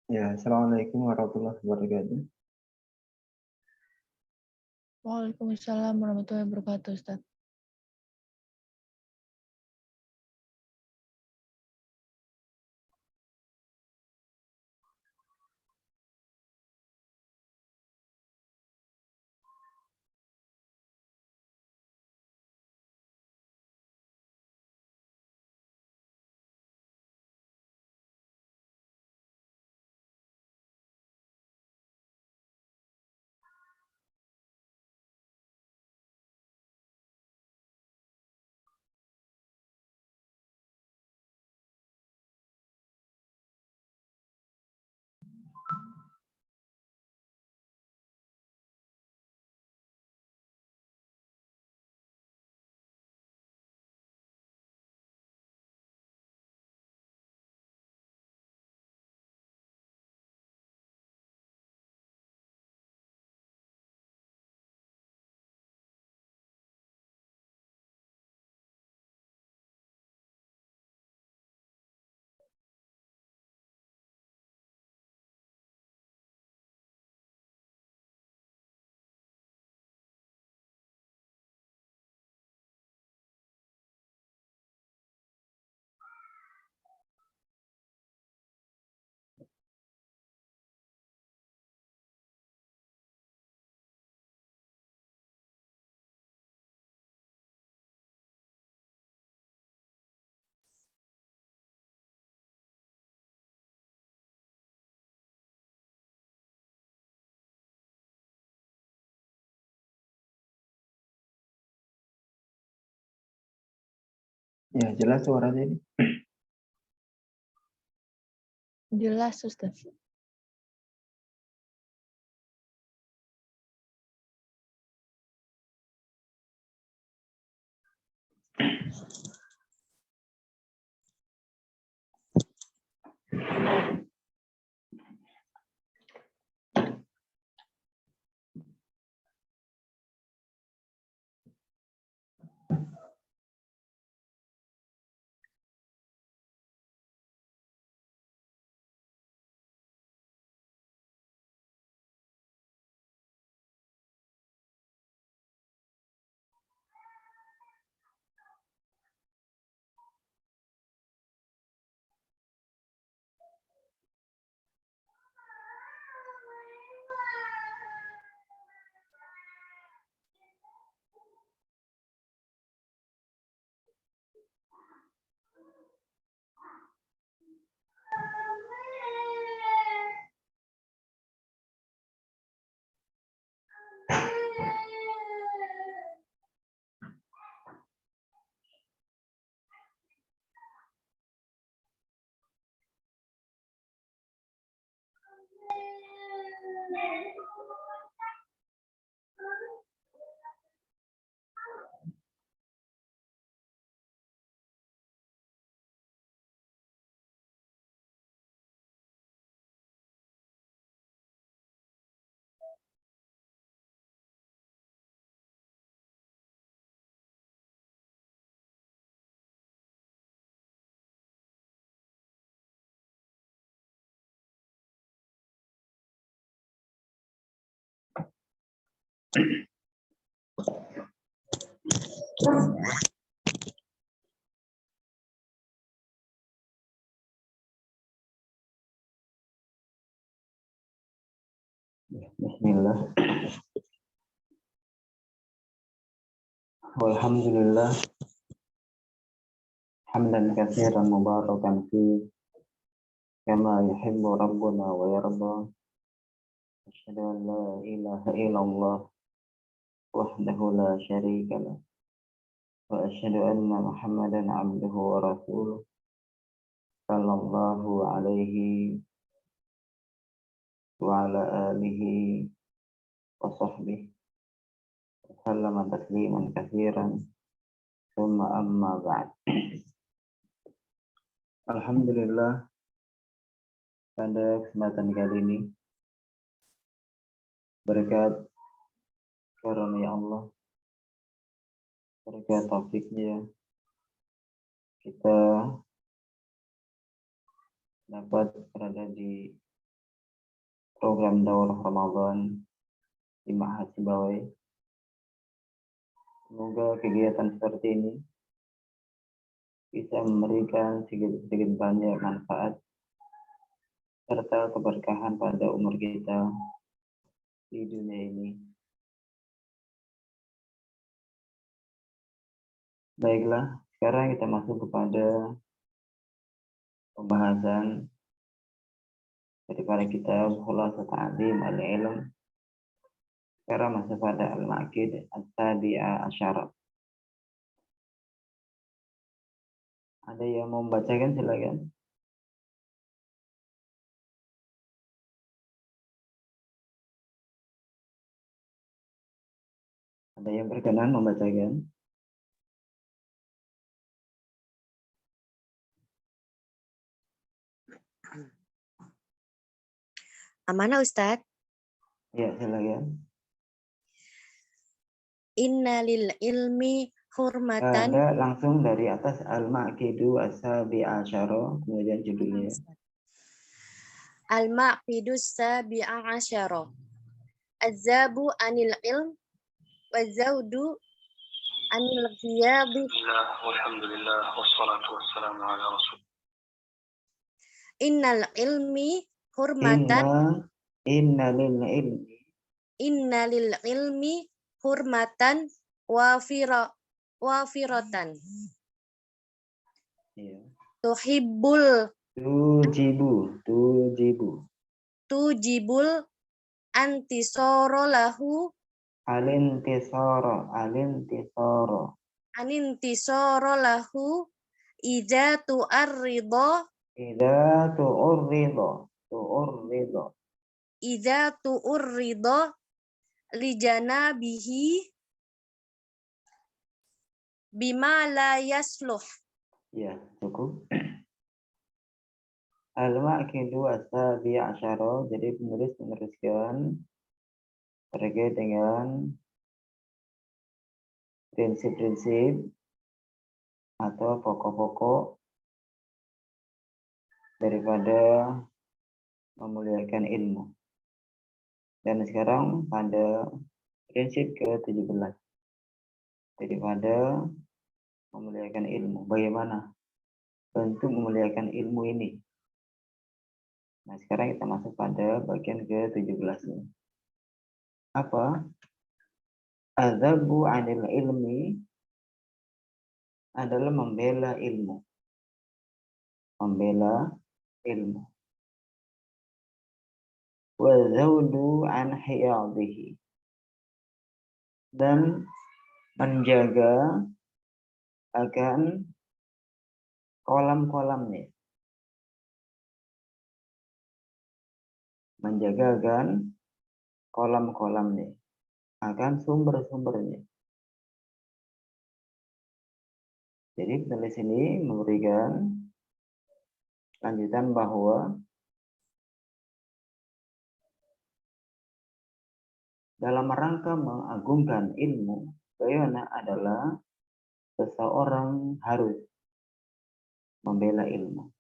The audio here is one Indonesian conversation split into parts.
Ya, Assalamualaikum warahmatullahi wabarakatuh. Waalaikumsalam warahmatullahi wabarakatuh, Ustaz. Ya, jelas suaranya ini. Jelas, Ustaz. Bismillah. Walhamdulillah. Hamdan katsiran mubarakan fi kama yuhibbu rabbuna wa yarda. Asyhadu an la ilaha illallah wahdahu la syarika lah. Wa asyhadu anna Muhammadan abduhu wa rasuluh. Sallallahu alaihi wa ala alihi wa sahbihi wa sallama tasliman katsiran. Tsumma amma ba'd. Alhamdulillah, pada kesempatan kali ini berkat karunia Allah, berkat taufiknya, kita dapat berada di program daurah Ramadan di Ma'had Sibawai. Semoga kegiatan seperti ini bisa memberikan sedikit banyak manfaat serta keberkahan pada umur kita di dunia ini. Baiklah, sekarang kita masuk kepada pembahasan daripada kitab Khulasat Ta'lim al-Ilm. Sekarang masuk pada Al-Maqid As-Sabi'a Asyara. Ada yang mau membacakan, silakan. Ada yang berkenan membacakan? Amanah Ustadz. Ya, silakan. Inna lil ilmi hurmatan. Ada langsung dari atas Al-Maqidu As-Sabi'a Asyara, kemudian judulnya. Al-Maqidus Sabi'a Asyara. Az-zabu anil ilm wa zaudu anil ghiyadi. Alhamdulillah wassalatu wassalamu ala rasul. Innal ilmi hurmatan. Inna lil ilmi. Inna lil ilmi hurmatan wafiratan. Ya. Tujibul Antisoro lahu anintisoro lahu idza tu'urrido lijana bihi bima la yasluh. Ya, cukup. Al-Maqidu As-Sabi'a Asyara, jadi penulis meneruskan terkait dengan prinsip-prinsip atau pokok-pokok daripada memuliakan ilmu. Dan sekarang pada prinsip ke-17 daripada memuliakan ilmu. Bagaimana bentuk memuliakan ilmu ini? Nah, sekarang kita masuk pada bagian ke-17 ini. Apa? Adzabu 'anil ilmi adalah membela ilmu. Membela ilmu. Wa zaudu 'an hiyadihi. Dan menjaga akan kolam-kolamnya. Menjaga akan kolam-kolamnya. Akan sumber-sumbernya. Jadi penulis ini memberikan lanjutan bahwa dalam rangka mengagungkan ilmu, bagaimana adalah seseorang harus membela ilmu.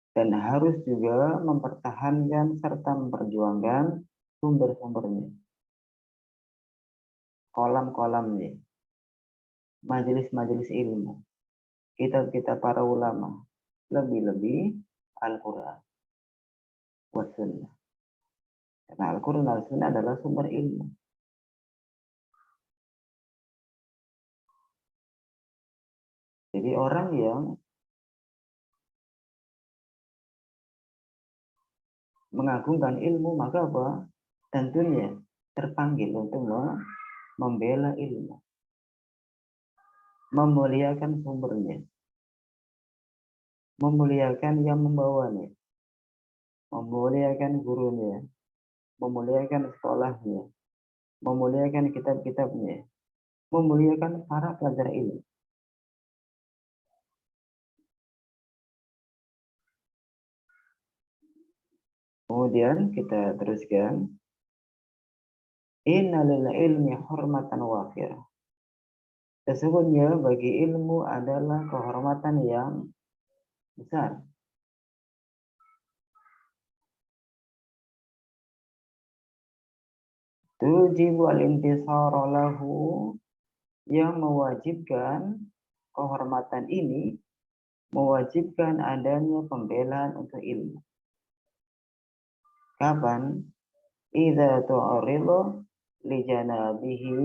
Dan harus juga mempertahankan serta memperjuangkan sumber-sumbernya. Kolam-kolamnya. Majelis-majelis ilmu. Kitab-kitab para ulama. Lebih-lebih Al-Quran. Wassunnah. Karena Al-Quran dan Al-Sunnah adalah sumber ilmu. Jadi orang yang mengagungkan ilmu, maka apa? Tentunya terpanggil untuk membela ilmu. Memuliakan sumbernya. Memuliakan yang membawanya. Memuliakan gurunya. Memuliakan sekolahnya. Memuliakan kitab-kitabnya. Memuliakan para pelajar ilmu. Kemudian kita teruskan. Inna lil ilmi hurmatan wafirah. Sesungguhnya bagi ilmu adalah kehormatan yang besar. tujibu al-intisara lahu, yang mewajibkan kehormatan ini, mewajibkan adanya pembelaan untuk ilmu. Kapan? Idza tu'arida li janabihi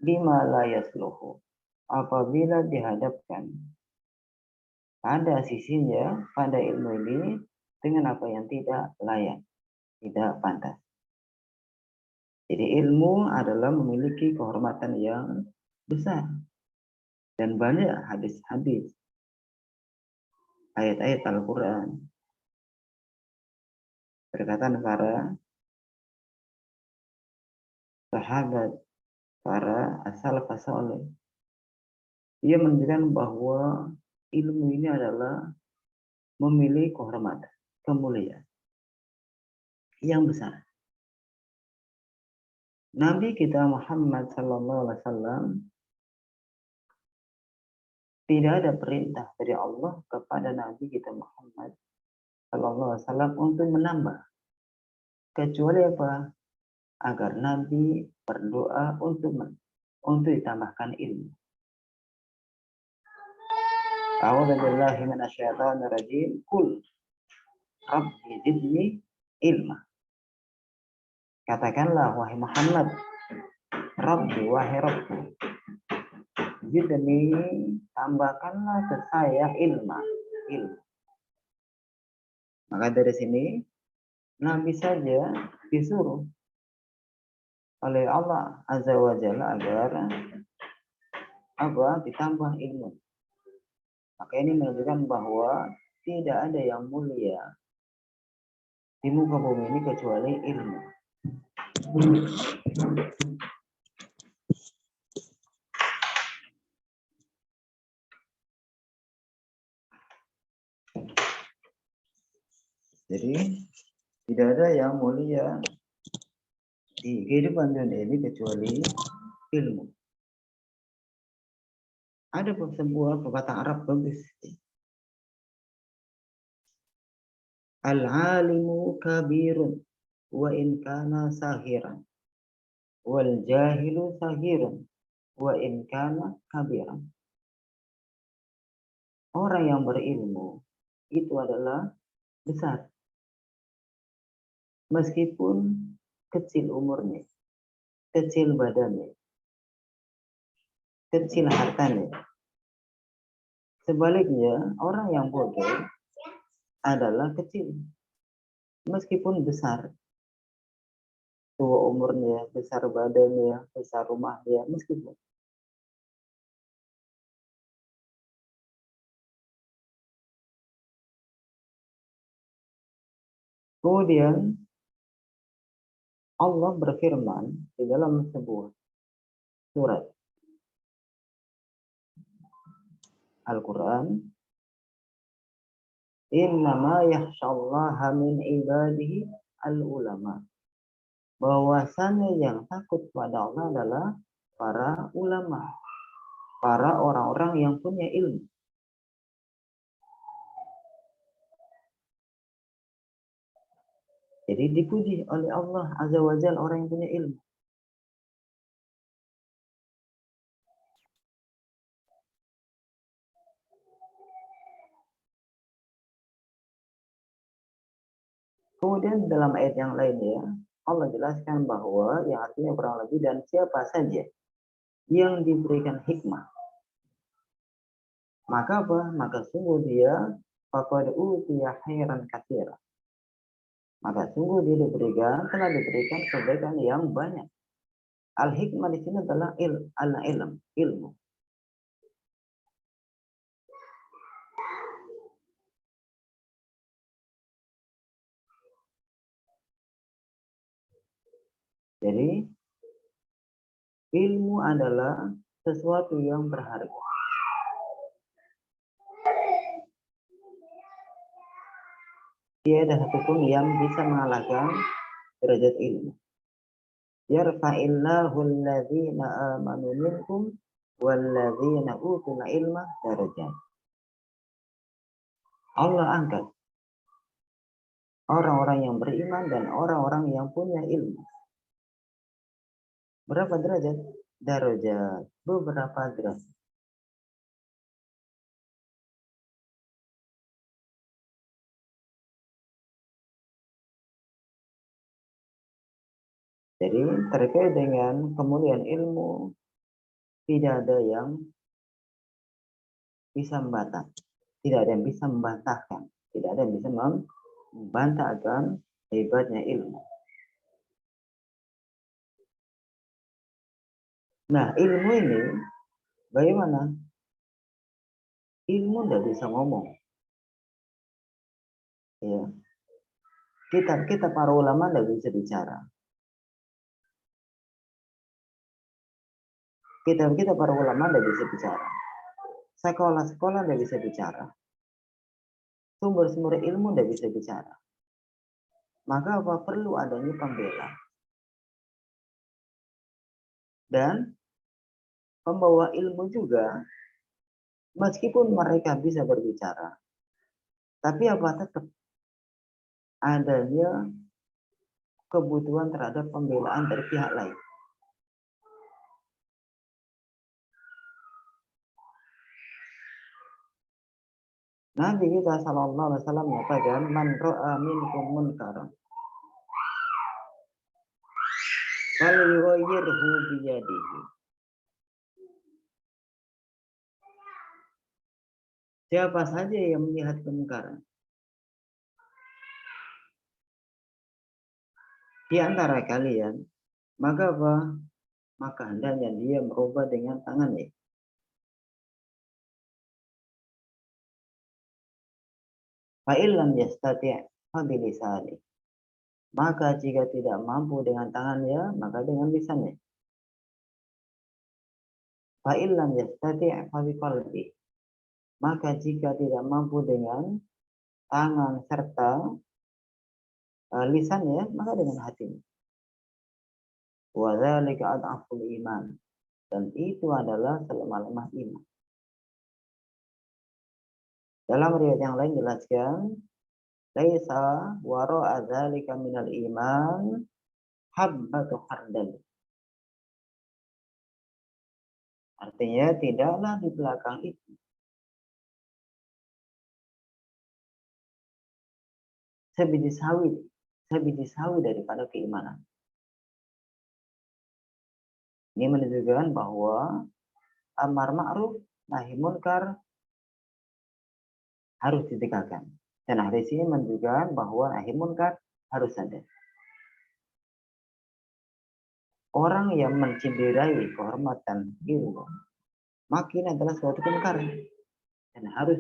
bima la yasluhu. Apabila dihadapkan pada sisinya, pada ilmu ini dengan apa yang tidak layak, tidak pantas. Jadi ilmu adalah memiliki kehormatan yang besar dan banyak hadis-hadis, ayat-ayat Al-Quran, perkataan para sahabat, para as-salafus saleh. Ia menunjukkan bahwa ilmu ini adalah memiliki kehormatan, kemuliaan yang besar. Nabi kita Muhammad sallallahu alaihi wasallam tidak ada perintah dari Allah kepada Nabi kita Muhammad sallallahu alaihi wasallam untuk menambah, kecuali apa? Agar Nabi berdoa untuk ditambahkan ilmu. A'udzu billahi minasyaitonir rajim. Qul rabbi zidni ilma. Katakanlah wahai Muhammad, Rabbi, wahai Rabbi, zidni, tambahkanlah ke saya ilmu. Maka dari sini Nabi saja disuruh oleh Allah Azza wa Jalla agar ditambah ilmu. Maka ini menunjukkan bahwa tidak ada yang mulia di muka bumi ini kecuali ilmu. Jadi tidak ada yang mulia di kehidupan dunia ini kecuali ilmu. Ada sebuah perkataan Arab bagus. Al-alimu kabirun wa in kana sahiran wal jahilu sahirun wa in kana kabiran. Orang yang berilmu itu adalah besar meskipun kecil umurnya, kecil badannya, kecil hartanya. Sebaliknya, orang yang bodoh adalah kecil meskipun besar. Tua umurnya, besar badannya, besar rumahnya, meskipun. Kemudian Allah berfirman di dalam sebuah surat Al-Quran, innama yakhshallaha min ibadihi al-ulama. Bahwasannya yang takut pada Allah adalah para ulama, para orang-orang yang punya ilmu. Jadi dipuji oleh Allah Azza wa Jalla orang yang punya ilmu. Kemudian dalam ayat yang lainnya, Allah jelaskan bahwa yang artinya kurang lebih dan siapa saja yang diberikan hikmah. Maka apa? Maka sungguh dia faqad utiya khairan katsira. Maka sungguh dia telah diberikan kebaikan yang banyak. Al-hikmah di sini adalah ilmu. Jadi ilmu adalah sesuatu yang berharga. Tiada satupun yang bisa mengalahkan derajat ilmu. Yarfa'illahu alladhina amanu minkum walladzina utul ilma darajat. Allah angkat orang-orang yang beriman dan orang-orang yang punya ilmu. Berapa derajat? Darajat. Beberapa derajat. Jadi terkait dengan kemuliaan ilmu, tidak ada yang bisa membantah. Tidak ada yang bisa membantahkan. Tidak ada yang bisa membantah akan hebatnya ilmu. Nah, ilmu ini bagaimana? Ilmu tidak bisa ngomong. Ya. Kita para ulama tidak bisa bicara. Kita para ulama tidak bisa bicara. Sekolah-sekolah tidak bisa bicara. Sumber-sumber ilmu tidak bisa bicara. Maka apa? Perlu adanya pembela. Dan pembawa ilmu juga, meskipun mereka bisa berbicara, tapi apa tetap adanya kebutuhan terhadap pembelaan dari pihak lain. Nabi kita sallallahu alaihi wasallam mengatakan, "Man ra'a minkum munkaran falyughayyirhu biyadihi." Siapa saja yang melihat kemungkaran di antara kalian, maka apa? Maka hendaknya dia merubah dengan tangannya. Fa illam yastati' fa bilisani. Maka jika tidak mampu dengan tangannya, maka dengan lisannya. Fa illam yastati' fa biqalbi. Maka jika tidak mampu dengan tangan serta lisannya, maka dengan hatinya. Wa dzalika adhaful iman. Dan itu adalah selemah-lemah iman. Dalam riwayat yang lain jelaskan, laisa wara'a dzalika minal iman habbatu khardal. Artinya tidaklah di belakang itu sebiji sawi daripada keimanan. Ini menunjukkan bahwa amar ma'ruf nahi munkar harus ditegakkan. Dan hadis ini menunjukkan bahwa nahi munkar harus ada. Orang yang menciderai kehormatan ilmu, makin adalah suatu kemungkaran dan harus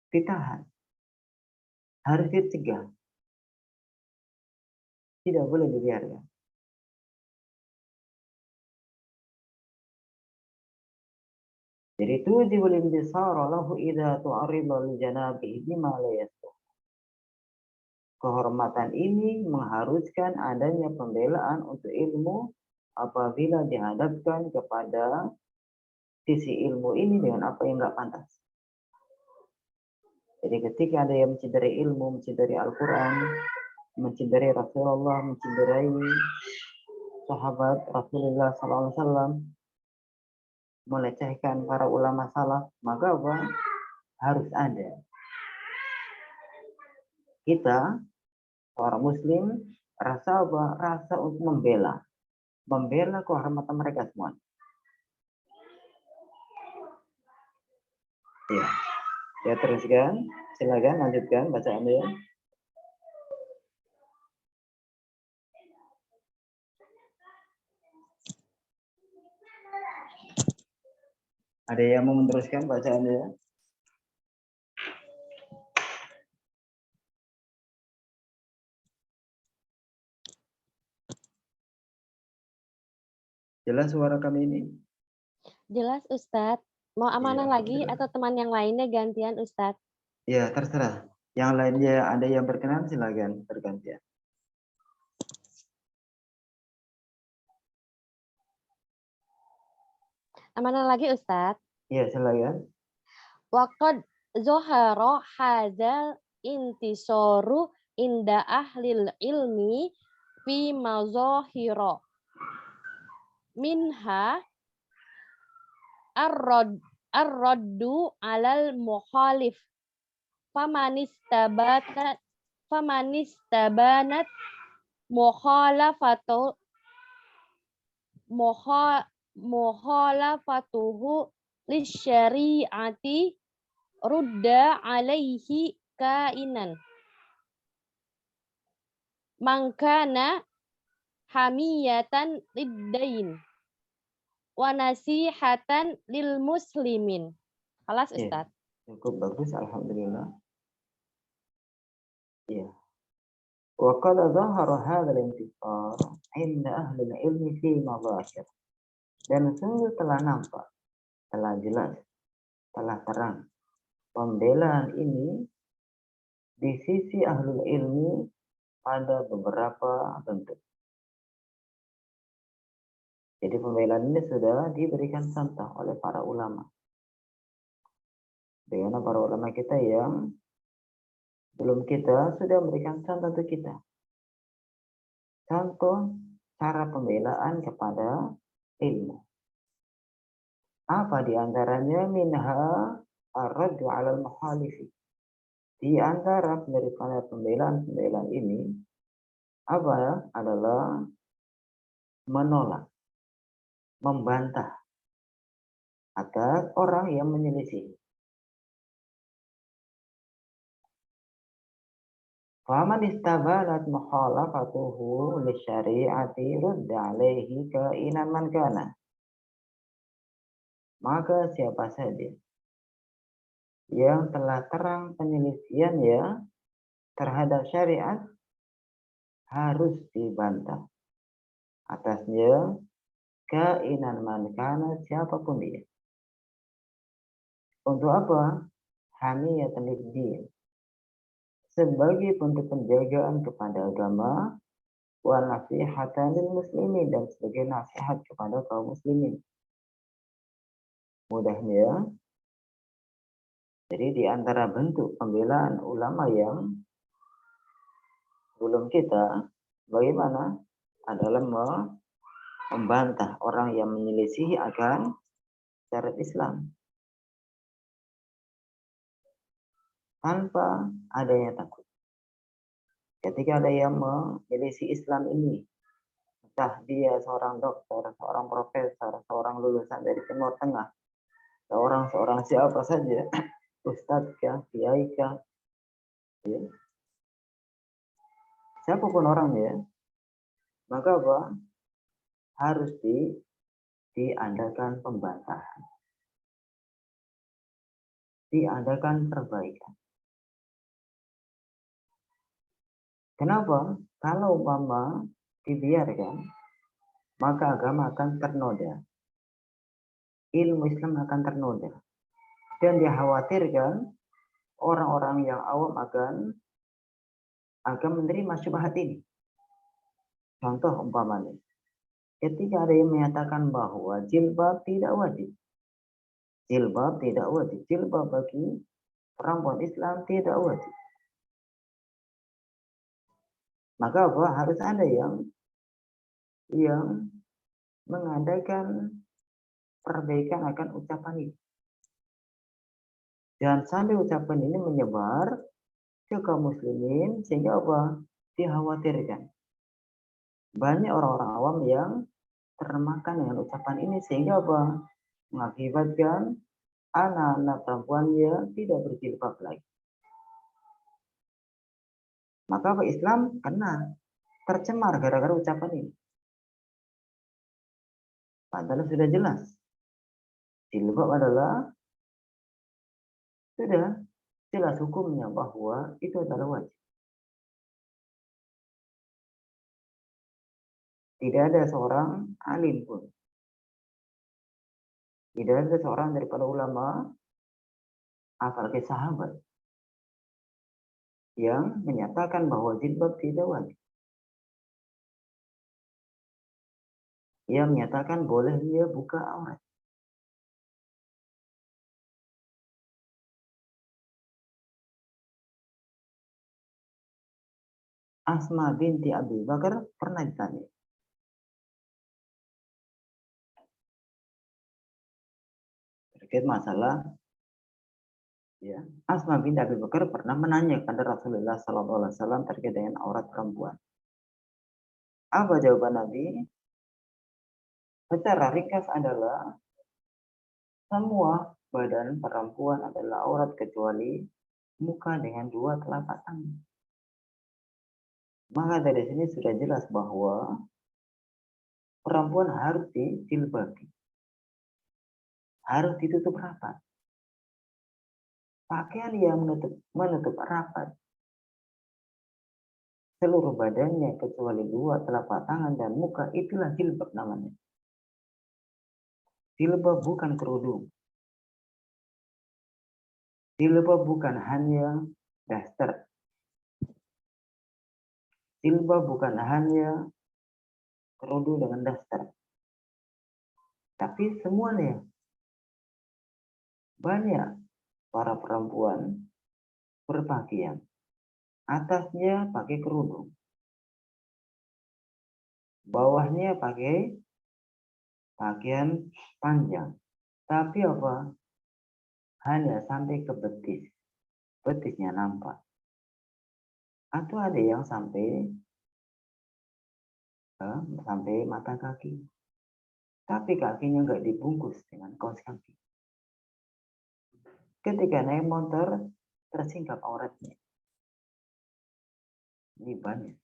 ditahan, harus dicegah, tidak boleh dibiarkan. Jadi tujibul intisara lahu idza tu'arida li janabihi bima la yasluh. Kehormatan ini mengharuskan adanya pembelaan untuk ilmu apabila dihadapkan kepada sisi ilmu ini dengan apa yang enggak pantas. Jadi ketika ada yang mencintai ilmu, mencintai Al-Quran, mencintai Rasulullah, mencintai sahabat Rasulullah SAW, melecehkan para ulama salaf, maka apa? Harus ada. Kita, orang muslim, rasa apa? Rasa untuk membela kehormatan mereka semua. Ya teruskan, silakan lanjutkan bacaan ya. Ada yang mau meneruskan bacaan ya? Jelas suara kami ini? Jelas Ustadz. Mau amanah Iya, lagi jelas. atau teman yang lainnya gantian Ustadz? Ya, terserah. Yang lainnya ada yang berkenan, silakan bergantian. Amanah lagi Ustadz. Ya, silakan. Waqad zoharo hadzal intisoru inda ahlil ilmi fi mazahira minha ar-raddu alal mukhalif famanistabanat mukhalafatuhu lisyari'ati rudda alaihi kainan mangkana hamiyatan liddain wa nasihatan lil muslimin. Kelas Iya. Ustaz. Cukup bagus, alhamdulillah. Iya. Wa qad dhahara hadha al-intisar 'inda ahli al-ilmi fi mazahir. Dan sungguh telah nampak, telah jelas, telah terang pembelaan ini di sisi ahlul ilmi pada beberapa bentuk. Jadi pembelaan ini sudah diberikan contoh oleh para ulama. Dengan para ulama kita yang belum kita sudah memberikan contoh untuk kita. Contoh cara pembelaan kepada ilmu. Apa diantaranya? Minha ar-raddu 'alal mukhalifi. Di antara daripada pembelaan ini apa adalah menolak, membantah atas orang yang menyelisih. Faman istabalat mukhalafatuhu lisyari'ati rudda alaihi kainan man kana. Maka siapa saja yang telah terang penyelisihannya terhadap syariat harus dibantah atasnya kainan man kana, siapapun dia. Untuk apa? Hamiyatan lid-din, sebagai bentuk penjagaan kepada agama, wa nasihatan lil muslimin, dan sebagai nasihat kepada kaum muslimin. Mudahnya, jadi di antara bentuk pembelaan ulama yang belum kita, bagaimana? Adalah membantah orang yang menyelisihi akan syariat Islam tanpa adanya takut. Ketika ada yang menyelisih Islam ini, entah dia seorang dokter, seorang profesor, seorang lulusan dari Timur Tengah, seorang siapa saja, ustadz kah, kiai kah, ya, siapapun orangnya, maka apa? Harus diadakan pembantahan, diadakan perbaikan. Kenapa? Kalau umpama dibiarkan, maka agama akan ternoda, ilmu Islam akan ternoda, dan dikhawatirkan orang-orang yang awam akan menerima syubhat ini. Contoh umpamanya, ketika ada yang menyatakan bahwa jilbab tidak wajib, jilbab bagi perempuan Islam tidak wajib, maka apa? Harus ada yang mengadakan perbaikan akan ucapan ini. Jangan sampai ucapan ini menyebar ke kaum muslimin sehingga apa? Dikhawatirkan banyak orang-orang awam yang termakan dengan ucapan ini sehingga apa? Mengakibatkan anak-anak perempuannya tidak berjilbab lagi. Maka apa? Islam kena tercemar gara-gara ucapan ini. Padahal sudah jelas, jilbab adalah sudah jelas hukumnya bahwa itu adalah wajib. Tidak ada seorang alim pun, tidak ada seorang daripada ulama, apalagi sahabat, yang menyatakan bahwa jilbab tidak wajib. Ia menyatakan boleh dia buka aurat. Asma binti Abi Bakar pernah ditanya. Terkait masalah, ya, Asma binti Abi Bakar pernah menanya kepada Rasulullah SAW terkait dengan aurat perempuan. Apa jawaban Nabi? Secara ringkas adalah semua badan perempuan adalah aurat kecuali muka dengan 2 telapak tangan. Maka dari sini sudah jelas bahwa perempuan harus dijilbabi, harus ditutup rapat. Pakaian yang menutup rapat seluruh badannya kecuali 2 telapak tangan dan muka, itulah jilbab namanya. Jilbab bukan kerudung. Jilbab bukan hanya daster. Jilbab bukan hanya kerudung dengan daster. Tapi semuanya. Banyak para perempuan berpakaian. Atasnya pakai kerudung. Bawahnya pakai pakaian panjang. Tapi apa? Hanya sampai ke betis. Betisnya nampak. Atau ada yang sampai mata kaki. Tapi kakinya nggak dibungkus dengan kaos kaki. Ketika naik motor, tersingkap auratnya. Ini banyak.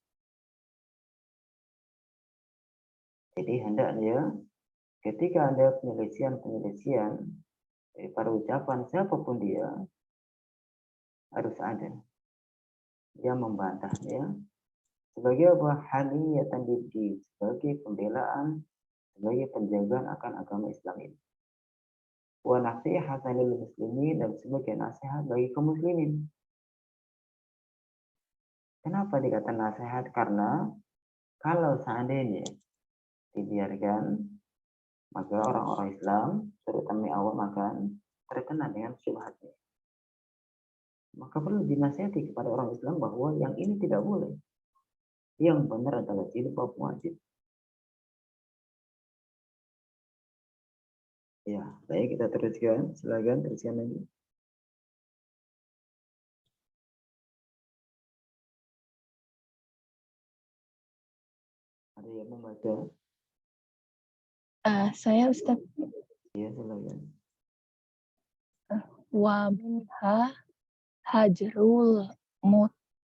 Jadi hendaknya ketika ada penyelesaian daripada ucapan siapapun dia, harus ada yang membantahnya sebagai apa? Haniyatan didi, sebagai pembelaan, sebagai penjagaan akan agama Islam ini. Wa nasihatan lil muslimin, dan sebagai nasihat bagi kaum muslimin. Kenapa dikatakan nasihat? Karena kalau seandainya dibiarkan, maka orang-orang Islam, terutama awam, akan terkena dengan syubhatnya. Maka perlu dinasihati kepada orang Islam bahwa yang ini tidak boleh. Yang benar adalah jilbab wajib. Ya, baik, kita teruskan. Silakan teruskan lagi. Ada yang membaca? Saya Ustaz. Ya, silakan. Wa minha hajrul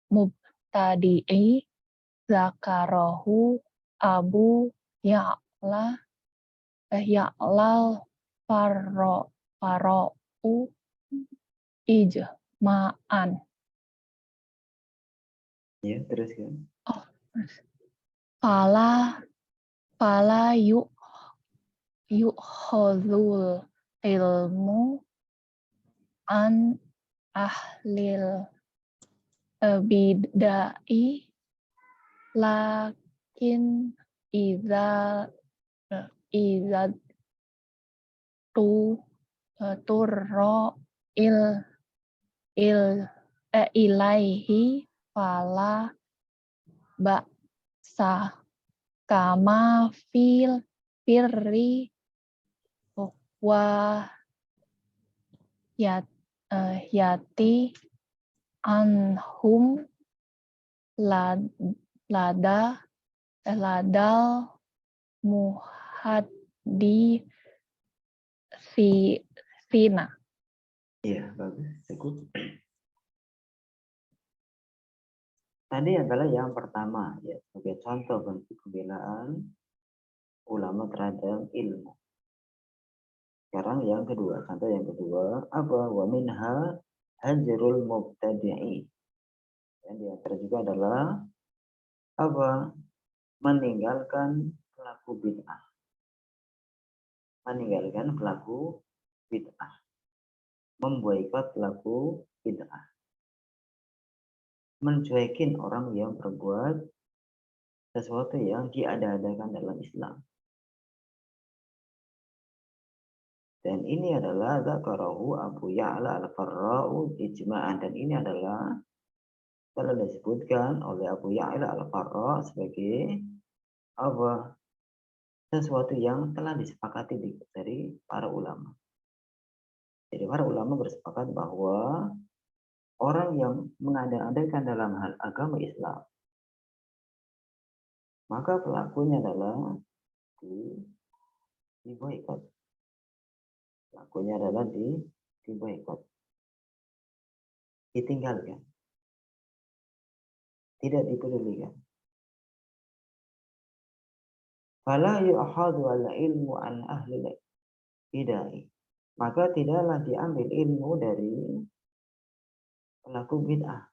mubtadi'i zakarahu Abu Ya'lal farra'u ijma'an. Ya, teruskan. Fala yu'khadhul ilmu an ahlil bidai lakin idza turro ilaihi fala ba'sa kama firri wa yati anhum ladal muhadditsina. Iya, bagus. Cukup. Tadi adalah yang pertama, ya, sebagai contoh bentuk pembelaan ulama terhadap ilmu. Sekarang yang kedua, contoh yang kedua, apa? Wa minha hajrul mubtadi'i. Yang diantara juga adalah apa? Meninggalkan pelaku bid'ah. Meninggalkan pelaku bid'ah. Memboikot pelaku bid'ah. Mencuekin orang yang berbuat sesuatu yang diada-adakan dalam Islam. Dan ini adalah zakarahu Abu Ya'la al-Farra'u ijma'an, dan ini adalah telah disebutkan oleh Abu Ya'la Al-Farra sebagai apa? Sesuatu yang telah disepakati dari para ulama. Jadi para ulama bersepakat bahwa orang yang mengada-adakan dalam hal agama Islam, maka pelakunya adalah diboikot. Pelakunya adalah diboikot, ditinggalkan, tidak dipedulikan. Fala yu'khadhu al-ilmu an ahli bid'ah. Maka tidaklah diambil ilmu dari pelaku bid'ah.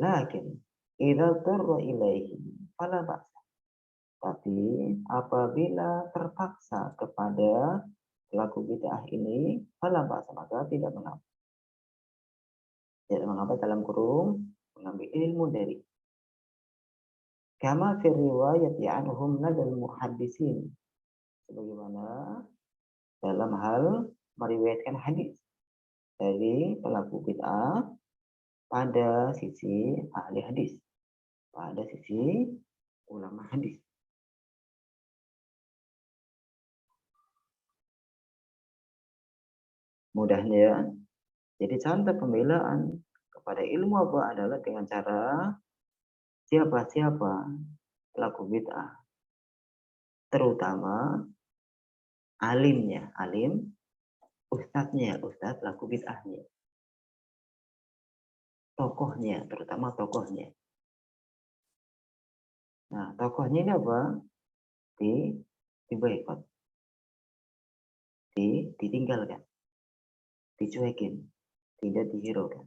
Lakin idza tarra ilaihi fala ba'sa. Tapi apabila terpaksa kepada pelaku bid'ah ini, fala ba'sa, maka tidak mengapa. Tidak mengapa dalam kurung mengambil ilmu dari. Kama fi riwayat anhum nadal muhaddisin. Sebagaimana dalam hal meriwayatkan hadis dari pelaku bid'ah pada sisi ahli hadis, pada sisi ulama hadis. Mudahnya, jadi contoh pembelaan kepada ilmu apa adalah dengan cara siapa-siapa pelaku bid'ah, terutama alimnya, ustadznya, ustadz pelaku bid'ahnya, tokohnya, terutama tokohnya. Nah, tokohnya ini apa? Diboikot, ditinggalkan, dicuekin, tidak dihiraukan.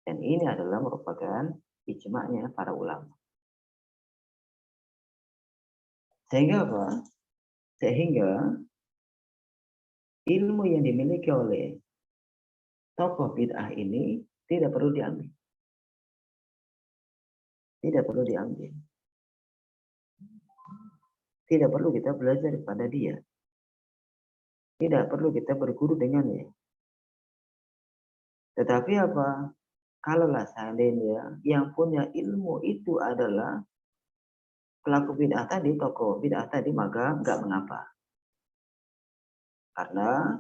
Dan ini adalah merupakan ijma'nya para ulama. Sehingga apa? Sehingga ilmu yang dimiliki oleh tokoh bid'ah ini tidak perlu diambil. Tidak perlu diambil. Tidak perlu kita belajar pada dia. Tidak perlu kita berguru dengannya. Tetapi apa? Kalaulah seandainya yang punya ilmu itu adalah pelaku bid'ah tadi, tokoh bid'ah tadi, maka nggak mengapa. Karena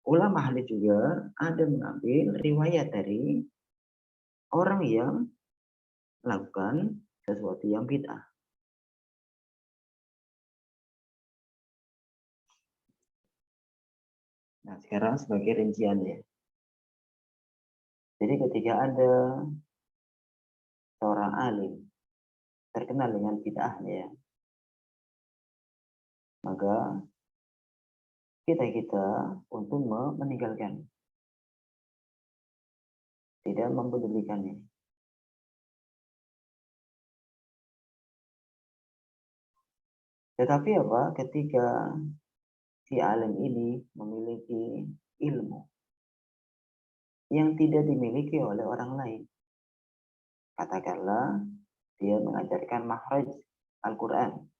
ulama ahli juga ada mengambil riwayat dari orang yang melakukan sesuatu yang bid'ah. Nah, sekarang sebagai rinciannya. Jadi ketika ada seorang alim terkenal dengan bid'ahnya, maka kita untuk meninggalkan, tidak mempedulikannya. Tetapi apa? Ketika si alim ini memiliki ilmu yang tidak dimiliki oleh orang lain, katakanlah dia mengajarkan makhraj Al-Quran,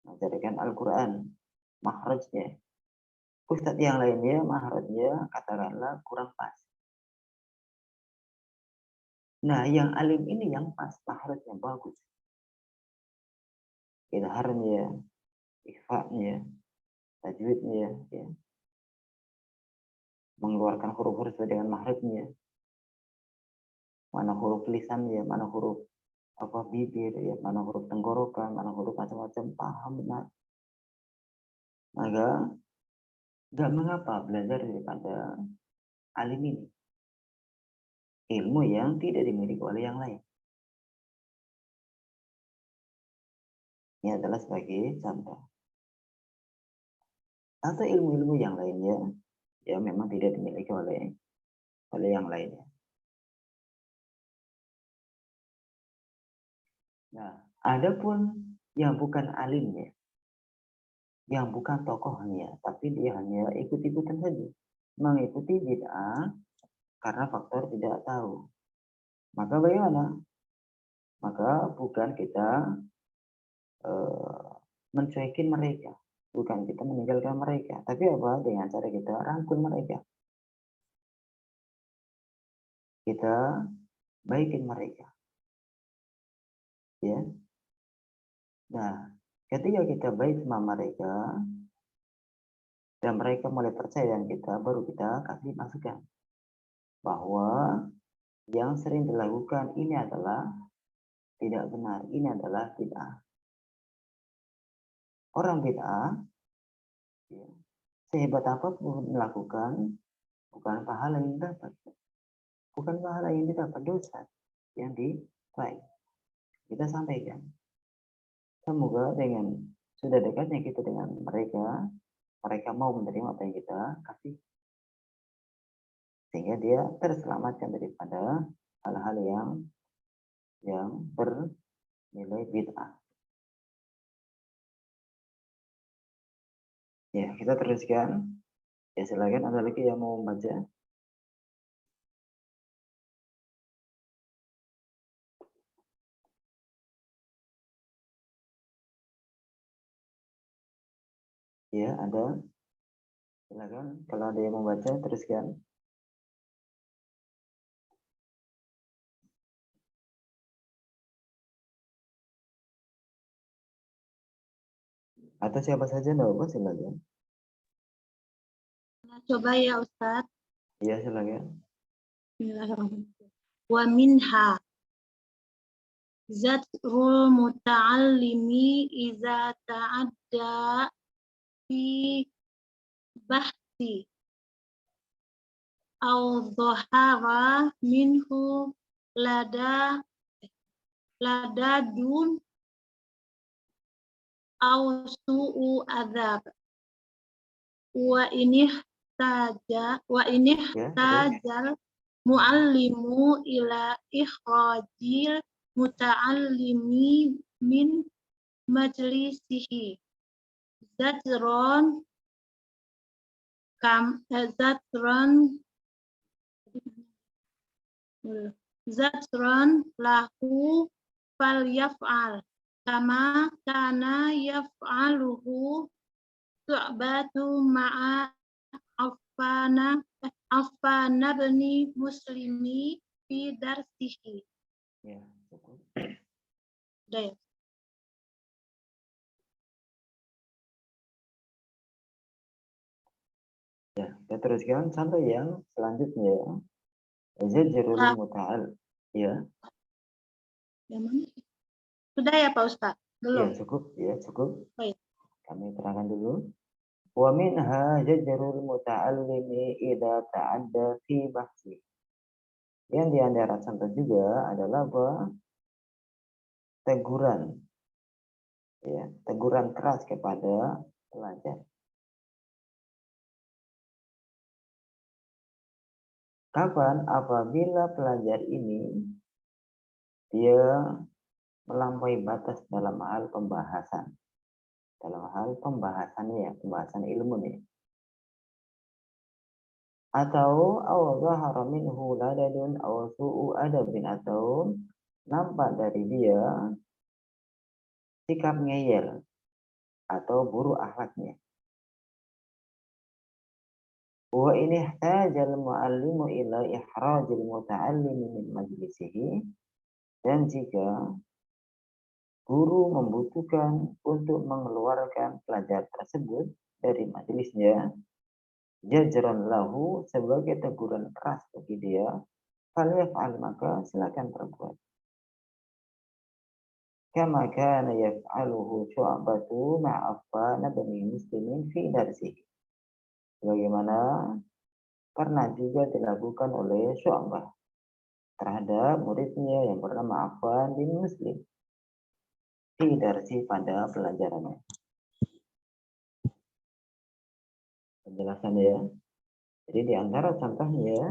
mengajarkan Al-Quran, makhrajnya. Ustadz yang lainnya makhrajnya katakanlah kurang pas. Nah, yang alim ini yang pas, makhrajnya bagus. Idharnya, ikhfa'nya, tajwidnya, ya. Mengeluarkan huruf-huruf sesuai dengan makhrajnya. Mana huruf lisannya, mana huruf bibir, ya, mana huruf tenggorokan, mana huruf macam-macam, paham benar. Maka nggak mengapa belajar daripada alim ini. Ilmu yang tidak dimiliki oleh yang lain. Ini adalah sebagai contoh. Atau ilmu-ilmu yang lainnya, ya memang tidak dimiliki oleh yang lainnya. Nah, adapun yang bukan alimnya, yang bukan tokohnya, tapi dia hanya ikut-ikutan saja, mengikuti bid'ah karena faktor tidak tahu. Maka bagaimana? Maka bukan kita mencuekin mereka, bukan kita meninggalkan mereka, tapi apa, dengan cara kita rangkul mereka, kita baikin mereka, ya. Nah, ketika kita baik sama mereka dan mereka mulai percaya dengan kita, baru kita kasih masukan bahwa yang sering dilakukan ini adalah tidak benar, ini adalah bid'ah. Orang bid'ah, ya, sehebat apapun melakukan, bukan pahala yang dapat, bukan pahala yang didapat, dosa yang diraih. Kita sampaikan, semoga dengan sudah dekatnya kita dengan mereka, mereka mau menerima apa yang kita kasih, sehingga dia terselamatkan daripada hal-hal yang bernilai bid'ah. Ya, kita teruskan. Ya, silakan, ada lagi yang mau membaca? Ya, ada. Silakan, kalau ada yang mau baca, teruskan. Atau siapa saja, enggak apa, silakan. Coba ya Ustadz. Iya, silakan. Bismillahirrahmanirrahim. Wa minha zatrul muta'allimi iza ta'adda fi bahsi au dhahara minhu ladadun au su'u adab wa inih tajal muallimu ila ikhrajil muta'allimi min majlisihi zatran lahu falyaf'al kama kana yaf'aluhu Su'batu ma'a Affana bani muslimi fi darsihi. Ya, cukup. Udah ya? Ya, kita teruskan sampai yang selanjutnya ya. Zajrul muta'al. Ya. Yang mana? Sudah ya Pak Ustaz? Ya, Belum? cukup. Ya, cukup. Baik. Kami terangkan dulu. Wa minha zajrul muta'allimi idza ta'adda fi bahsi. Yang di antara contoh juga adalah apa? Teguran. Ya, teguran keras kepada pelajar. Kapan? Apabila pelajar ini dia melampaui batas dalam hal pembahasan. Dalam hal pembahasannya, pembahasan ilmu nih. Atau awdhahara minhu ladadun aw su'u adabin, atau nampak dari dia sikap ngeyel atau buruk akhlaknya. Wa in ihtajal muallimu ila ikhrajil muta'allimi min majlisihi, dan jika guru membutuhkan untuk mengeluarkan pelajar tersebut dari majelisnya, jajran lahu, sebagai teguran keras bagi dia, falyaf'al, maka silakan perbuat. Kama kana yaf'aluhu Syu'batu ma'affana bani muslimin fi darsihi. Bagaimana pernah juga dilakukan oleh Syu'bah terhadap muridnya yang bernama Affan bin Muslim fi darsi, pada pelajarannya. Penjelasan ya. Jadi di antara contohnya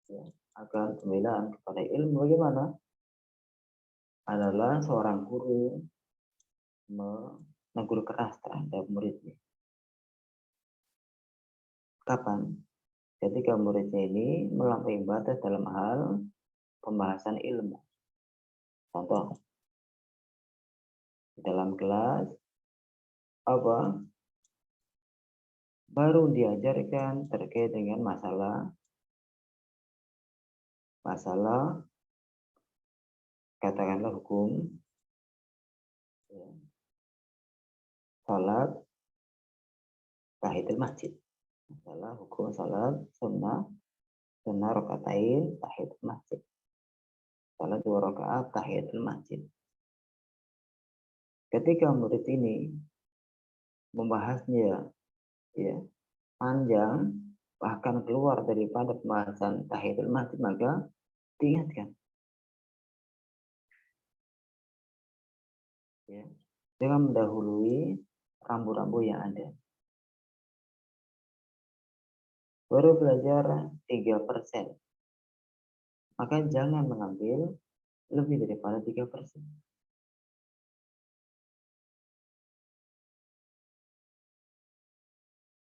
ya, akan pembelaan kepada ilmu bagaimana adalah seorang guru menegur keras terhadap muridnya. Kapan? Ketika muridnya ini melampaui batas dalam hal pembahasan ilmu. Contoh, dalam kelas apa? Baru diajarkan terkait dengan masalah katakanlah hukum ya, salat tahiyatul masjid. Masalah hukum salat sunnah rakaatain tahiyatul masjid. Salat 2 rakaat tahiyatul masjid. Ketika murid ini membahasnya ya panjang, bahkan keluar daripada pembahasan tahiyatul masjid, maka diingatkan ya, dengan mendahului rambu-rambu yang ada. Baru belajar 3%, maka jangan mengambil lebih daripada 3%.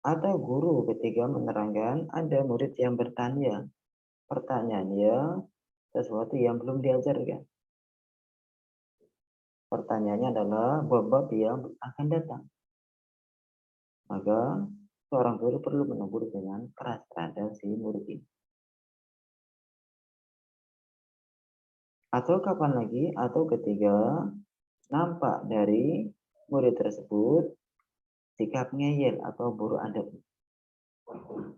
Atau guru ketika menerangkan, ada murid yang bertanya, pertanyaannya sesuatu yang belum diajarkan. Pertanyaannya adalah bab-bab yang akan datang. Maka seorang guru perlu menegur dengan keras terhadap si murid ini. Atau kapan lagi? Atau ketika nampak dari murid tersebut sikap ngeyel atau buruk adab.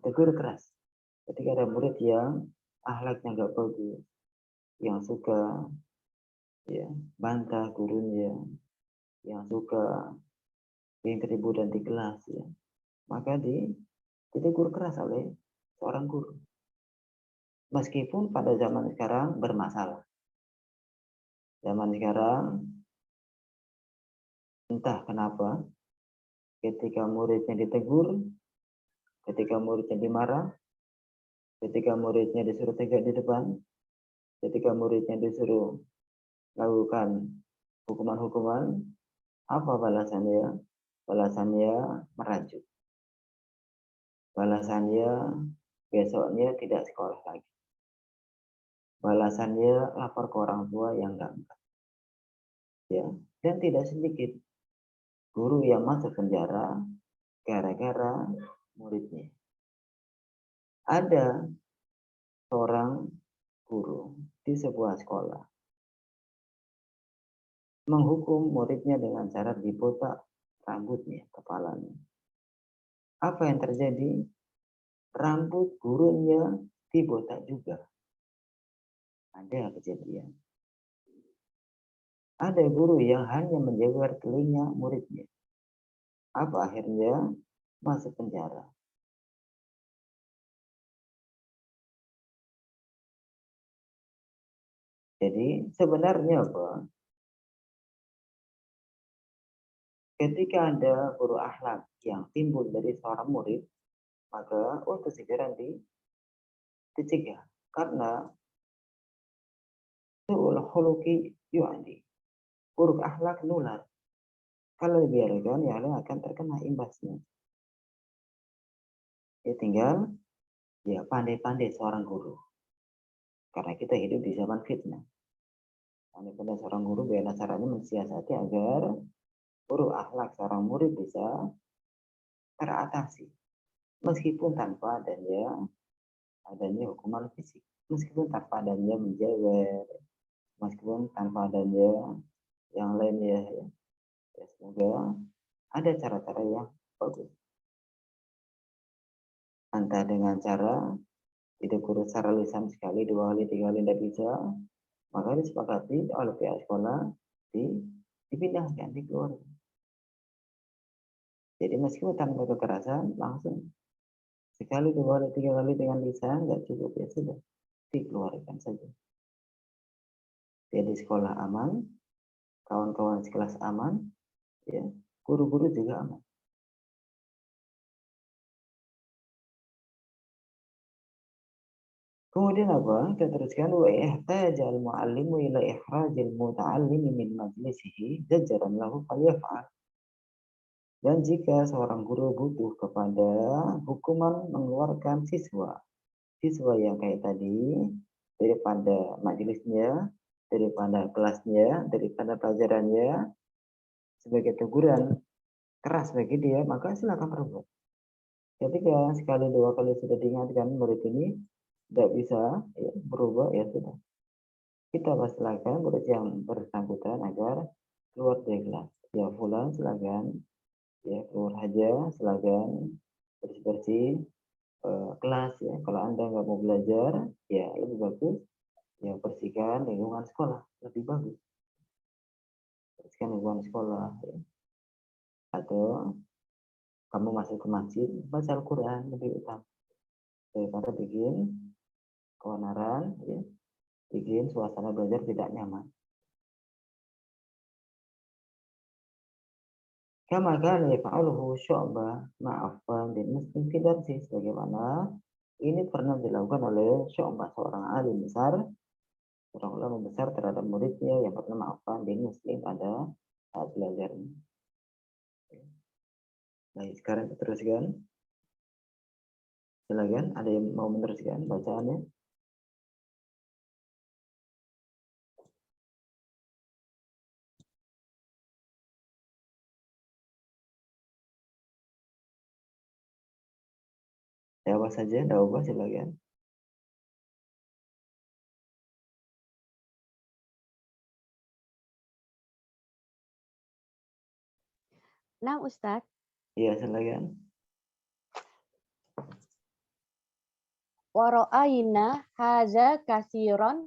Tegur keras. Ketika ada murid yang akhlaknya nggak bagus, yang suka ya bantah gurunya, yang suka bikin keributan di kelas ya, maka ditegur keras oleh seorang guru. Meskipun pada zaman sekarang bermasalah. Zaman sekarang entah kenapa ketika muridnya ditegur, ketika muridnya dimarah, ketika muridnya disuruh tegak di depan, ketika muridnya disuruh lakukan hukuman-hukuman, apa balasannya? Balasannya merajuk. Balasannya besoknya tidak sekolah lagi. Balasannya lapor ke orang tua yang gampang. Ya, dan tidak sedikit guru yang masuk penjara gara-gara muridnya. Ada seorang guru di sebuah sekolah menghukum muridnya dengan cara dibotak rambutnya, kepalanya. Apa yang terjadi? Rambut gurunya dibotak juga. Ada kejadian. Ada guru yang hanya menjewer telinga muridnya. Apa akhirnya? Masuk penjara. Jadi sebenarnya apa? Ketika ada guru akhlak yang timbul dari seorang murid, maka untuk segera dicegah. Karena su'ul khuluqi yu'adi. Buruk akhlak nular. Kalau dibiarkan, ya akan terkena imbasnya. Ya tinggal, ya pandai-pandai seorang guru. Karena kita hidup di zaman fitnah. Pandai-pandai seorang guru bagaimana caranya mensiasati agar buruk akhlak seorang murid bisa teratasi. Meskipun tanpa adanya hukuman fisik. Meskipun tanpa adanya menjewer. Meskipun tanpa adanya yang lain ya. Semoga ada cara-cara yang bagus. Entah dengan cara ditegur secara lisan sekali, 2 kali, 3 kali tidak bisa, maka disepakati oleh pihak sekolah dipindahkan, dikeluarkan. Jadi meskipun tanpa kekerasan langsung sekali, 2 kali, 3 kali dengan lisan nggak cukup, ya sudah dikeluarkan saja. Jadi sekolah aman, kawan-kawan sekelas aman, ya, guru-guru juga aman. Kemudian apa? Kita teruskan wa ihtajal muallimu ila ikhrajil muta'allimi min majlisihi jajaran lahu falyaf'al. Dan jika seorang guru butuh kepada hukuman mengeluarkan siswa yang kayak tadi daripada majelisnya, daripada kelasnya, daripada pelajarannya, sebagai teguran keras bagi dia, maka silakan perbuat. Ketika sekali dua kali sudah diingatkan murid ini tidak bisa ya, berubah, ya sudah. Kita persilakan murid yang bersangkutan agar keluar dari kelas. Ya fulan silakan ya keluar aja, silakan bersih-bersih kelas ya. Kalau Anda nggak mau belajar, ya lebih bagus ya bersihkan lingkungan sekolah, lebih bagus. Bersihkan lingkungan sekolah ya. Atau kamu masuk ke masjid, baca Al-Quran lebih utama daripada bikin keonaran, ya, bikin suasana belajar tidak nyaman. Kama kana yaf'aluhu Syu'bah ma'afan bin Muslim fi darsi, sebagaimana ini pernah dilakukan oleh Syu'bah, seorang alim besar, seorang ulama besar terhadap muridnya yang bernama Affan bin Muslim pada saat belajarnya. Baik, sekarang kita teruskan. Silakan, ada yang mau meneruskan bacaannya? Siapa saja, Dauba silakan. Nah, Ustadz. Iya, silakan. Waro'aina haza kasiron.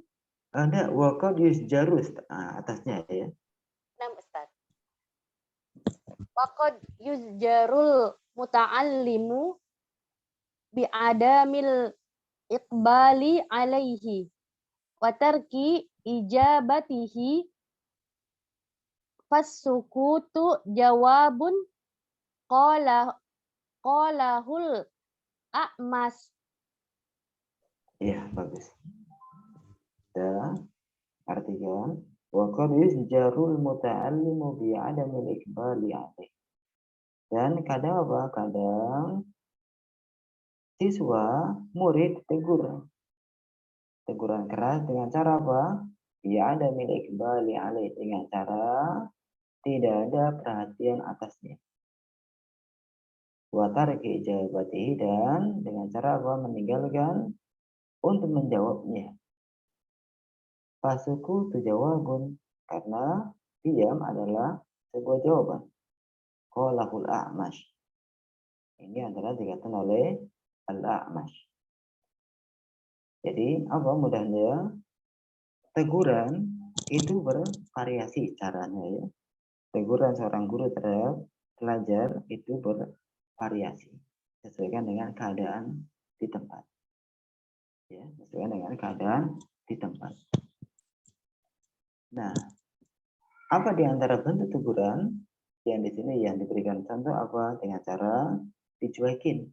Ada waqad yusjaru atasnya ya. Nah, Ustadz. Waqad yusjarul muta'allimu bi'adamil iqbali alaihi wa tarki ijabatihi fasukutu jawabun qalahul a'mas. Iya, bagus. Sudah, artikan waqad yusjarul muta'allimu bi'adamil iqbali alaih. Dan kadang apa? Kadang siswa, murid teguran keras dengan cara apa? Bi'adamil iqbali alaih, dengan cara tidak ada perhatian atasnya. Wa tarki ijabatihi, dan dengan cara apa? Meninggalkan untuk menjawabnya. Fasuku itu jawabun, karena diam adalah sebuah jawaban. Qalahul a'mash. Ini adalah dikatakan oleh al-a'mash. Jadi apa mudahnya? Teguran itu bervariasi caranya ya. Teguran seorang guru terhadap pelajar itu bervariasi sesuaikan dengan keadaan di tempat. Ya, sesuai dengan keadaan di tempat. Nah, apa di antara bentuk teguran yang di sini yang diberikan contoh apa? Dengan cara dicuekin.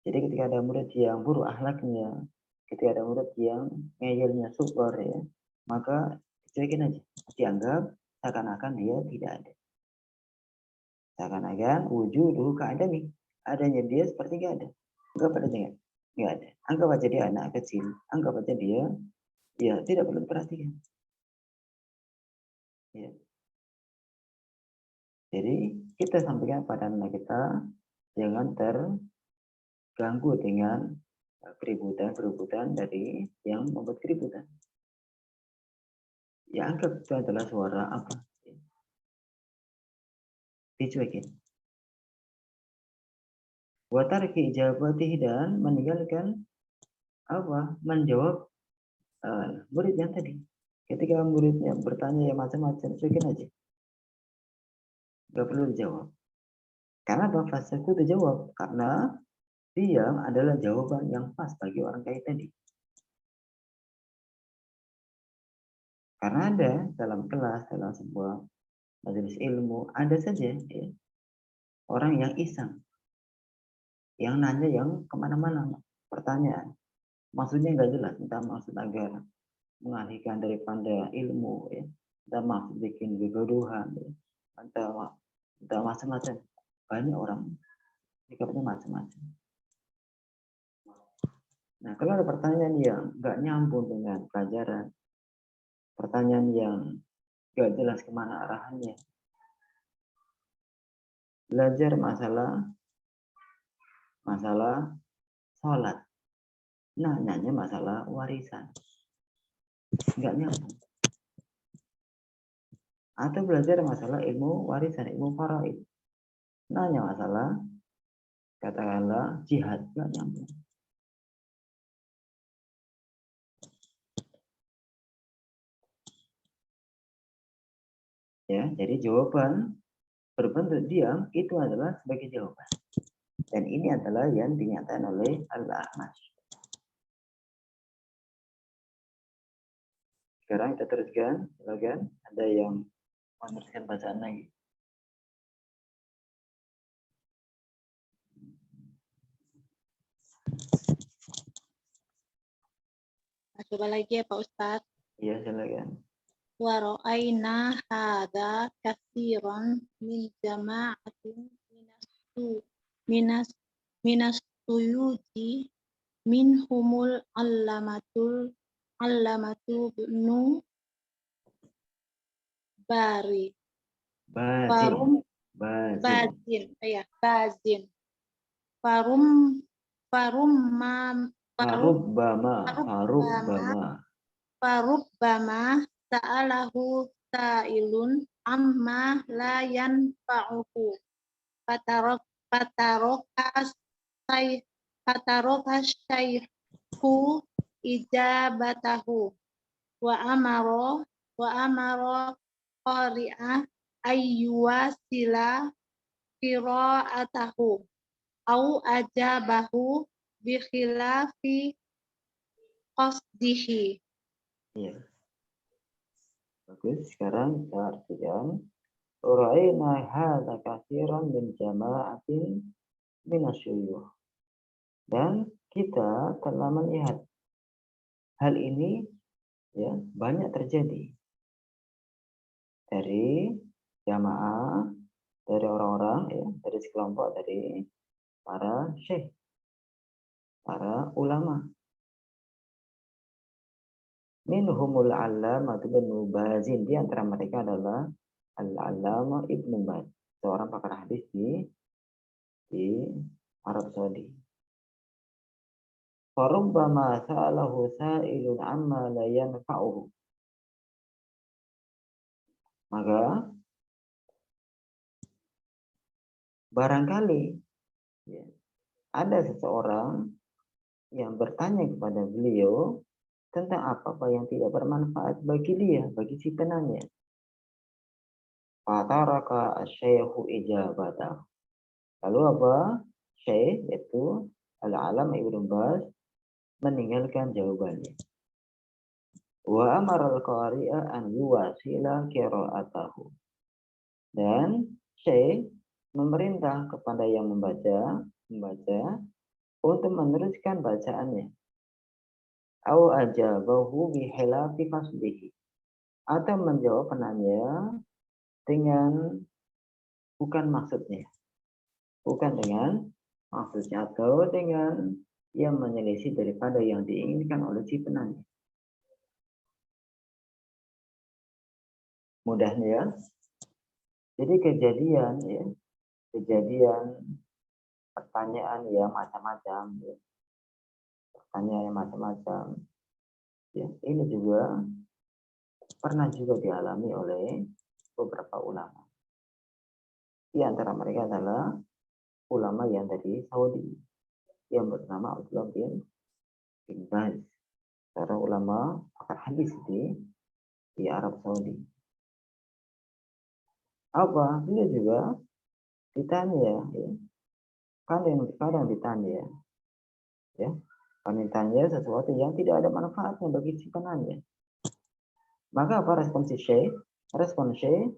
Jadi ketika ada murid yang buruk akhlaknya, ketika ada murid yang ngeyelnya super ya, maka dicuekin aja. Dianggap seakan-akan dia tidak ada. Seakan-akan wujuduhu ka'adami. Adanya dia seperti nggak ada. Anggap aja nggak ada. Anggap aja dia anak kecil. Anggap aja dia ya tidak perlu diperhatikan. Ya. Jadi kita sampaikan pada anak kita jangan terganggu dengan keributan dari yang membuat keributan. Ya anggap itu adalah suara apa? Dicuekin. Wa tarki ijabatihi, dan meninggalkan apa? Menjawab murid yang tadi. Ketika muridnya bertanya yang macam-macam, cuekin aja. Gak perlu dijawab. Karena apa? Fasaku dijawab. Karena diam adalah jawaban yang pas bagi orang kayak tadi. Karena ada dalam kelas, dalam sebuah majelis ilmu, ada saja ya, orang yang iseng. Yang nanya yang kemana-mana. Pertanyaan. Maksudnya nggak jelas. Entah maksud agar mengalihkan daripada ilmu ya. Entah maksud bikin kegaduhan ya. Entah macam-macam. Banyak orang sikapnya macam-macam. Nah, kalau ada pertanyaan yang nggak nyambung dengan pelajaran, pertanyaan yang nggak jelas kemana arahannya, belajar masalah sholat. Nanyanya masalah warisan. Nggak nyambung. Atau belajar masalah ilmu warisan, ilmu faraid. Nanya masalah, katakanlah jihad. Nggak nyambung. Ya, jadi jawaban berbentuk diam itu adalah sebagai jawaban. Dan ini adalah yang dinyatakan oleh Al-Ahmad. Sekarang kita teruskan, silakan. Ada yang meneruskan bacaan lagi. Coba lagi ya Pak Ustadz. Iya, silakan. Wa ra'ayna hadza katsiran min jama'atin minas tuyuti minhumul allamatu ibnu bari Bazin. bazin farum farubbama sa'alahu sa'ilun amma la yanfa'uhu fataroka syaihu ijabatahu wa amaro qari'a ayyuwasila qira'atahu au ajabahu bi khilafi qasdihi. Iya. Bagus. Sekarang kita artikan. Ra'ayna hadza katsiran min jama'atin minasyuyukh. Dan kita telah melihat hal ini ya banyak terjadi dari jamaah, dari orang-orang ya, dari sekelompok dari para syekh, para ulama. Minhumul allamah ibnu Bazin, di antara mereka adalah Al-Allamah Ibnu Baz, seorang pakar hadis di Arab Saudi. Farubbama sa'alahu sa'ilun amma la yanfa'uhu. Maka barangkali ya, ada seseorang yang bertanya kepada beliau tentang apa-apa yang tidak bermanfaat bagi dia, bagi si penanya. Fataraka asy-syaikhu ijabatahu. Lalu apa? Syekh yaitu Al-Allamah Ibnu Baz meninggalkan jawabannya. Wa amara al-qari'a an yuwasila qira'atahu. Dan Syekh memerintah kepada yang membaca untuk meneruskan bacaannya. Au ajabahu bi khilafi qasdihi. Atau menjawab penanya dengan bukan maksudnya. Bukan dengan maksudnya atau dengan yang menyelisih daripada yang diinginkan oleh si penanya. Mudahnya ya. Jadi kejadian pertanyaan yang macam-macam ya. Pertanyaan yang macam-macam ya. Ini juga pernah juga dialami oleh beberapa ulama. Di antara mereka adalah ulama yang dari Saudi yang bernama Abdullah bin Baz, seorang ulama pakar hadis di Arab Saudi. Apa? Dia juga ditanya ya. Kadang ditanya ya. Kadang ditanya sesuatu yang tidak ada manfaatnya bagi si penanya. Maka apa respon Syekh? Respon Syekh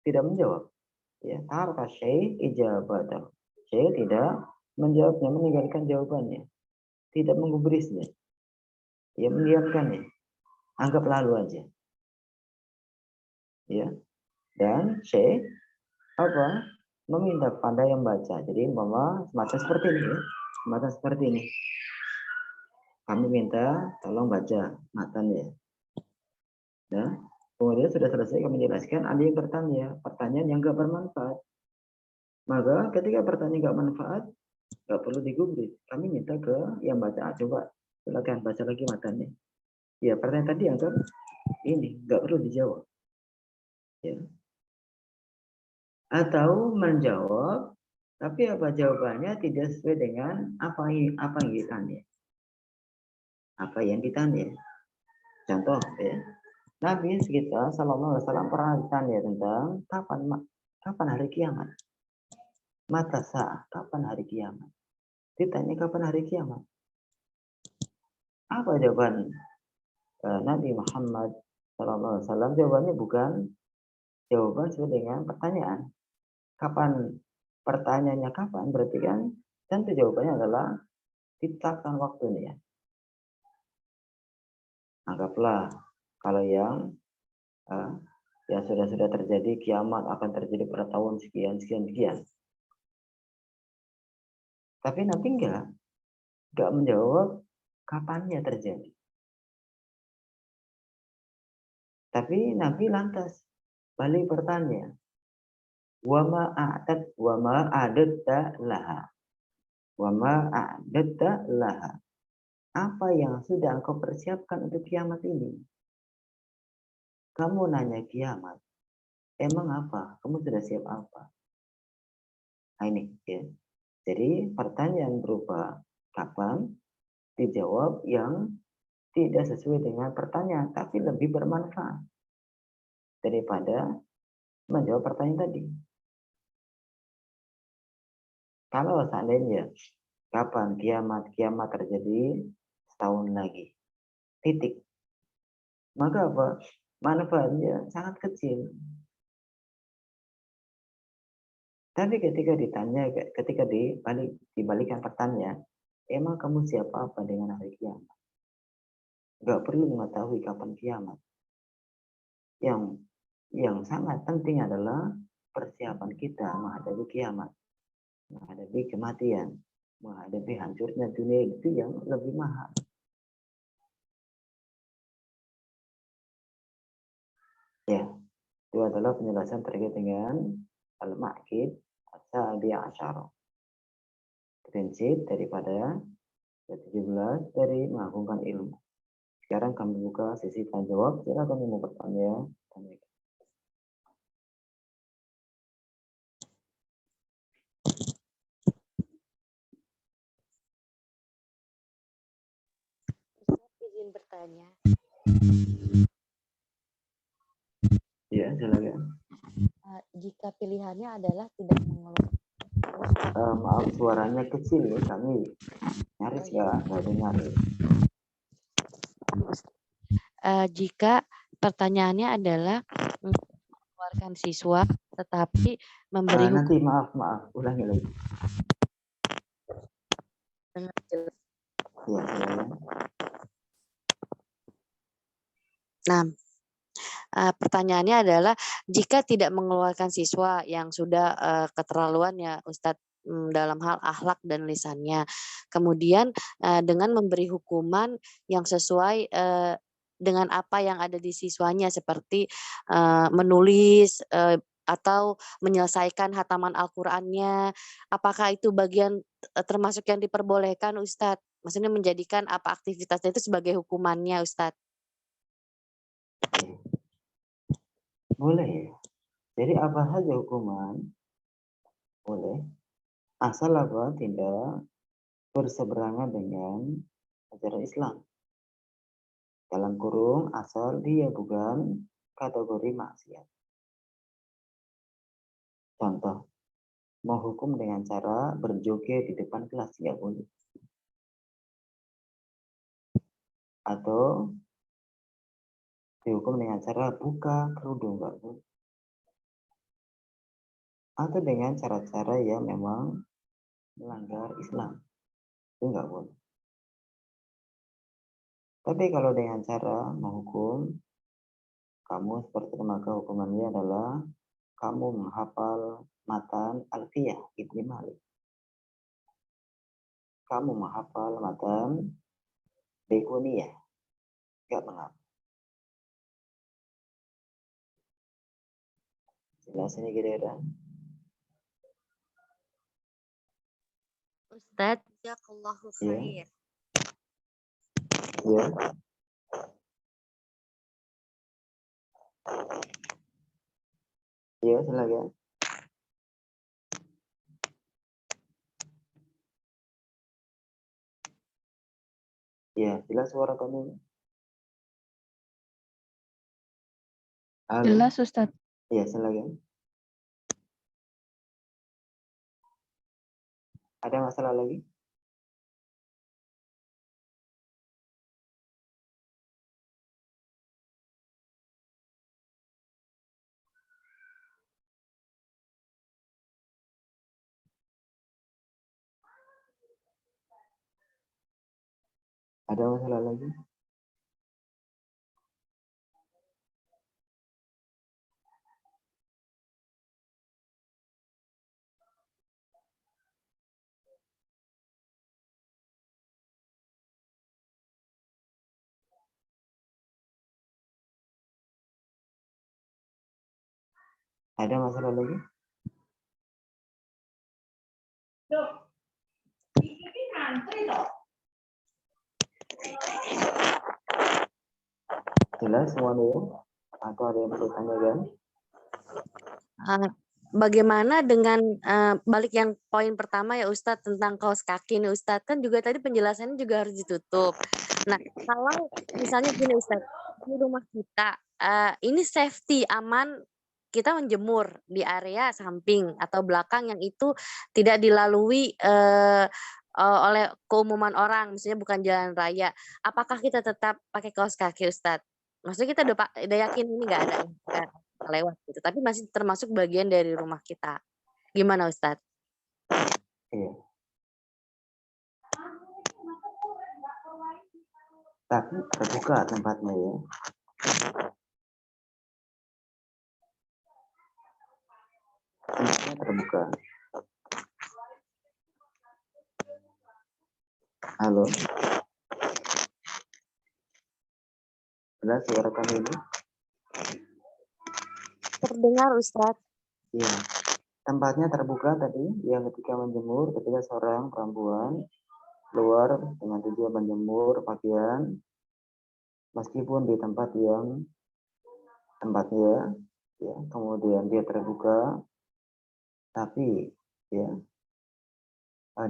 tidak menjawab. Ya, tarka Syekh ijabatahu. Syekh tidak menjawabnya, meninggalkan jawabannya. Tidak menggubrisnya. Ya, mendiamkannya. Anggap lalu aja. Ya. Dan Syekh apa? Meminta kepada yang baca. Jadi semacam seperti ini ya. Semacam seperti ini. Kami minta tolong baca matanya. Ya. Kemudian sudah selesai kami jelaskan, ada yang bertanya, pertanyaan yang gak bermanfaat. Maka ketika pertanyaan nggak manfaat, nggak perlu digubris. Kami minta ke yang baca. Coba silakan baca lagi matanya. Ya, pertanyaan tadi yang kan ini nggak perlu dijawab. Ya. Atau menjawab, tapi apa jawabannya tidak sesuai dengan apa yang ditanya. Apa yang ditanya. Contoh, ya. Nabi kita Sallallahu Alaihi Wasallam pernah ditanya tentang kapan hari kiamat. Mata sa'ah, kapan hari kiamat? Ditanya kapan hari kiamat. Apa jawaban Nabi Muhammad Sallallahu Alaihi Wasallam? Jawabannya bukan jawaban sesuai dengan pertanyaan. Kapan, pertanyaannya kapan, berarti kan tentu jawabannya adalah ditetapkan waktunya. Anggaplah kalau yang sudah terjadi kiamat akan terjadi pada tahun sekian. Tapi Nabi enggak menjawab kapannya terjadi. Tapi Nabi lantas balik bertanya, wa ma a'adatta laha. Apa yang sudah engkau persiapkan untuk kiamat ini? Kamu nanya kiamat, emang apa? Kamu sudah siap apa? Nah ini ya. Jadi pertanyaan berupa kapan dijawab yang tidak sesuai dengan pertanyaan, tapi lebih bermanfaat daripada menjawab pertanyaan tadi. Kalau seandainya kapan kiamat terjadi setahun lagi, titik, maka apa? Manfaatnya sangat kecil. Tapi ketika dibalikan pertanyaan, emang kamu siapa apa dengan hari kiamat? Nggak perlu mengetahui kapan kiamat. Yang sangat penting adalah persiapan kita menghadapi kiamat, menghadapi kematian, menghadapi hancurnya dunia, itu yang lebih mahal. Ya, itu adalah penjelasan terkait dengan al-ma'kid as-sabi asyara. Prinsip daripada 17 dari mengagungkan ilmu. Sekarang kami buka sesi tanya jawab. Silakan yang mau bertanya. Izin bertanya. Ya, silakan. Jika pilihannya adalah tidak mengeluarkan Maaf, suaranya kecil ya, kami nyaris nggak dengar. Jika pertanyaannya adalah mengeluarkan siswa, tetapi memberi Nanti maaf, ulangi lagi. dengan jelas. Ya, silakan. Nah, pertanyaannya adalah jika tidak mengeluarkan siswa yang sudah keterlaluan ya Ustadz dalam hal akhlak dan lisannya, kemudian dengan memberi hukuman yang sesuai dengan apa yang ada di siswanya seperti menulis atau menyelesaikan hataman Al-Qur'annya, apakah itu bagian termasuk yang diperbolehkan Ustadz? Maksudnya menjadikan apa aktivitasnya itu sebagai hukumannya Ustadz? Boleh. Jadi apa saja hukuman boleh, asal apa tidak berseberangan dengan ajaran Islam. Dalam kurung asal dia bukan kategori maksiat. Contoh, menghukum dengan cara berjoget di depan kelas tidak boleh. Atau dihukum dengan cara buka kerudung nggak boleh. Atau dengan cara-cara yang memang melanggar Islam, itu nggak boleh. Tapi kalau dengan cara menghukum kamu seperti itu, maka hukumannya adalah kamu menghafal matan Alfiyah Ibnu Malik. Kamu menghafal matan Baiquniyah, nggak menghafal. Jelas ini kira-kira. Ustadz, Jazakallahu Iya. khair. Ya. Ya, silakan. Ya, jelas suara kamu. Halo. Jelas Ustadz. Ya, silakan. Ada masalah lagi? Ada masalah lagi? Ada masalah lagi? Jelas semuanya? Atau ada yang perlu tanyakan? bagaimana dengan balik yang poin pertama ya Ustadz tentang kaos kaki nih Ustadz, kan juga tadi penjelasannya juga harus ditutup. Nah, kalau misalnya gini Ustadz, di rumah kita ini safety aman kita menjemur di area samping atau belakang yang itu tidak dilalui oleh keumuman orang, misalnya bukan jalan raya. Apakah kita tetap pakai kaos kaki Ustadz? Maksudnya kita udah yakin ini nggak ada yang lewat gitu, tapi masih termasuk bagian dari rumah kita. Gimana Ustadz? Iya. Tapi terbuka tempatnya ya. Tempatnya terbuka. Halo. Jelas suara kami ini? Terdengar Ustadz. Iya. Tempatnya terbuka tadi, yang ketika menjemur, ketika seorang perempuan keluar dengan tujuan menjemur pakaian, meskipun di tempat yang tempatnya, ya, kemudian dia terbuka, tapi ya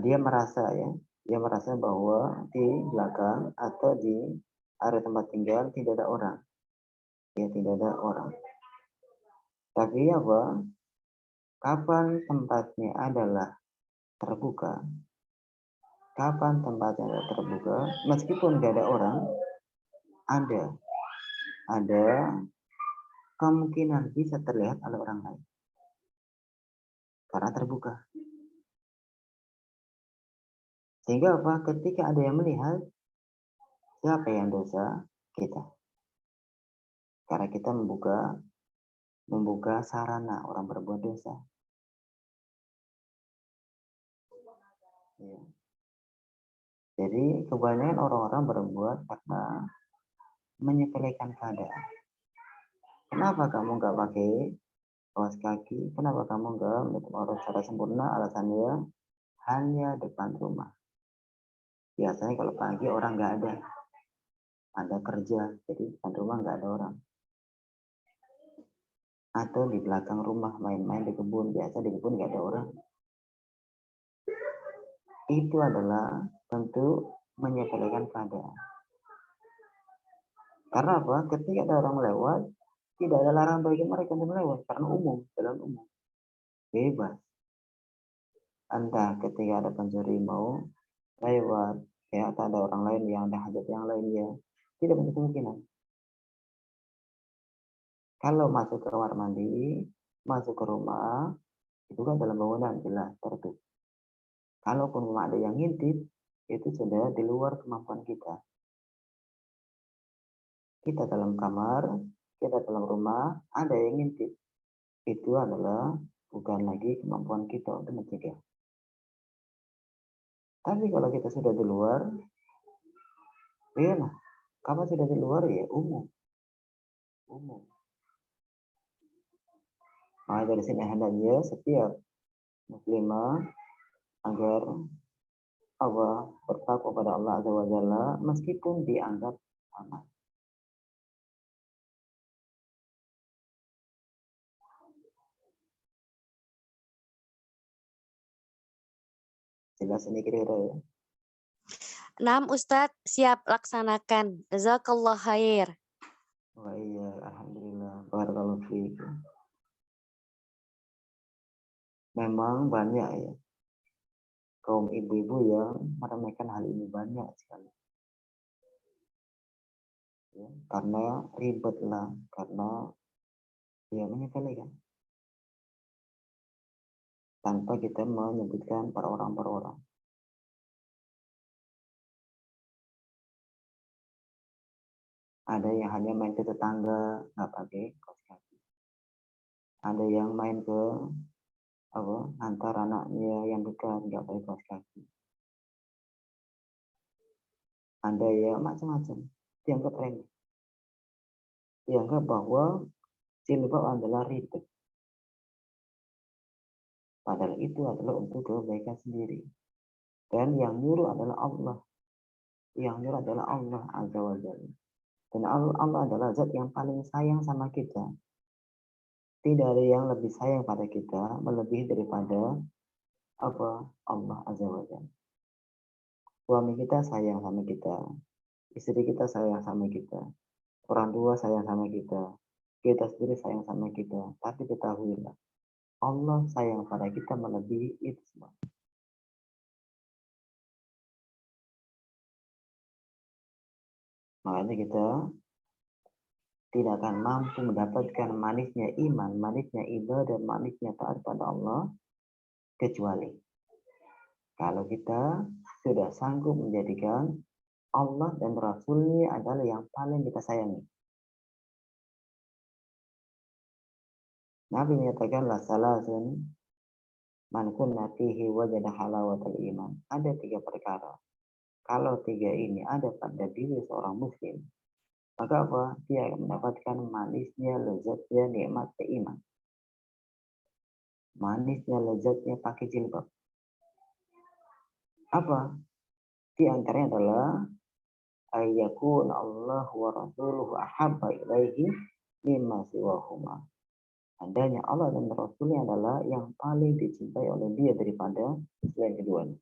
dia merasa bahwa di belakang atau di area tempat tinggal tidak ada orang, ya tidak ada orang. Tapi apa? Kapan tempatnya adalah terbuka? Kapan tempatnya adalah terbuka? Meskipun tidak ada orang, ada kemungkinan bisa terlihat oleh orang lain karena terbuka. Sehingga apa? Ketika ada yang melihat, siapa yang dosa? Kita. Karena kita membuka sarana orang berbuat dosa. Ya. Jadi kebanyakan orang-orang berbuat karena menyepelekan keadaan. Kenapa kamu nggak pakai kaos kaki? Kenapa kamu nggak menutup aurat secara sempurna? Alasannya hanya depan rumah. Biasanya kalau pagi orang nggak ada kerja, jadi depan rumah nggak ada orang. Atau di belakang rumah main-main di kebun, biasa di kebun nggak ada orang. Itu adalah bentuk menyepelekan keadaan. Karena apa? Ketika ada orang lewat, tidak ada larangan bagi mereka untuk melewat karena jalan umum. Bebas. Entah ketika ada pencuri mau lewat, ya, atau ada orang lain yang ada hajat yang lainnya, tidak ada kemungkinan. Kalau masuk ke kamar mandi, masuk ke rumah, itu kan dalam bangunan jelas tertutup. Kalaupun ada yang ngintip, itu sudah di luar kemampuan kita. Kita dalam kamar, kita dalam rumah, ada yang ngintip. Itu adalah bukan lagi kemampuan kita untuk mencegah. Tapi kalau kita sudah di luar, ya, kalau sudah di luar ya umum. Maka dari sini hendaknya setiap muslimah agar bertakwa pada Allah Azza wa Jalla meskipun dianggap aman. Jelas ini kira-kira ya. 6 Ustadz, siap laksanakan. Jazakallah khair. Wah iya, alhamdulillah. Barakallahu fiik. Memang banyak ya kaum ibu-ibu yang meremehkan hal ini, banyak sekali. Ya, karena ribet lah, karena ya menyepelekan. Tanpa kita menyebutkan per orang. Ada yang hanya main ke tetangga, nggak pakai kaos kaki. Ada yang main ke antar anaknya yang dekat, nggak pakai kaos kaki. Ada yang macam-macam, dianggap remeh. Dianggap bahwa jilbab adalah ribet. Padahal itu adalah untuk kebaikan sendiri. Dan yang nyuruh adalah Allah. Yang nyuruh adalah Allah Azza wa Jalla. Dan Allah adalah zat yang paling sayang sama kita. Tidak ada yang lebih sayang pada kita melebihi daripada Allah Azza wa Jalla. Suami kita sayang sama kita, istri kita sayang sama kita, orang tua sayang sama kita sendiri sayang sama kita. Tapi ketahuilah, Allah sayang pada kita melebihi itu semua. Makanya kita tidak akan mampu mendapatkan manisnya iman, manisnya ibadah, manisnya taat pada Allah, kecuali kalau kita sudah sanggup menjadikan Allah dan Rasulnya adalah yang paling kita sayangi. Nabi menyatakan la salasun man kunna fihi wajada halawatul iman. Ada 3 perkara. Kalau 3 ini ada pada diri seorang muslim, maka dia akan mendapatkan manisnya, lezatnya, nikmatnya iman. Manisnya, lezatnya pakai jilbab. Apa? Di antaranya adalah ayyakun Allah wa rasuluhu ahabba ilaihi mimma siwahuma. Adanya Allah dan Rasulnya adalah yang paling dicintai oleh dia daripada selain keduanya.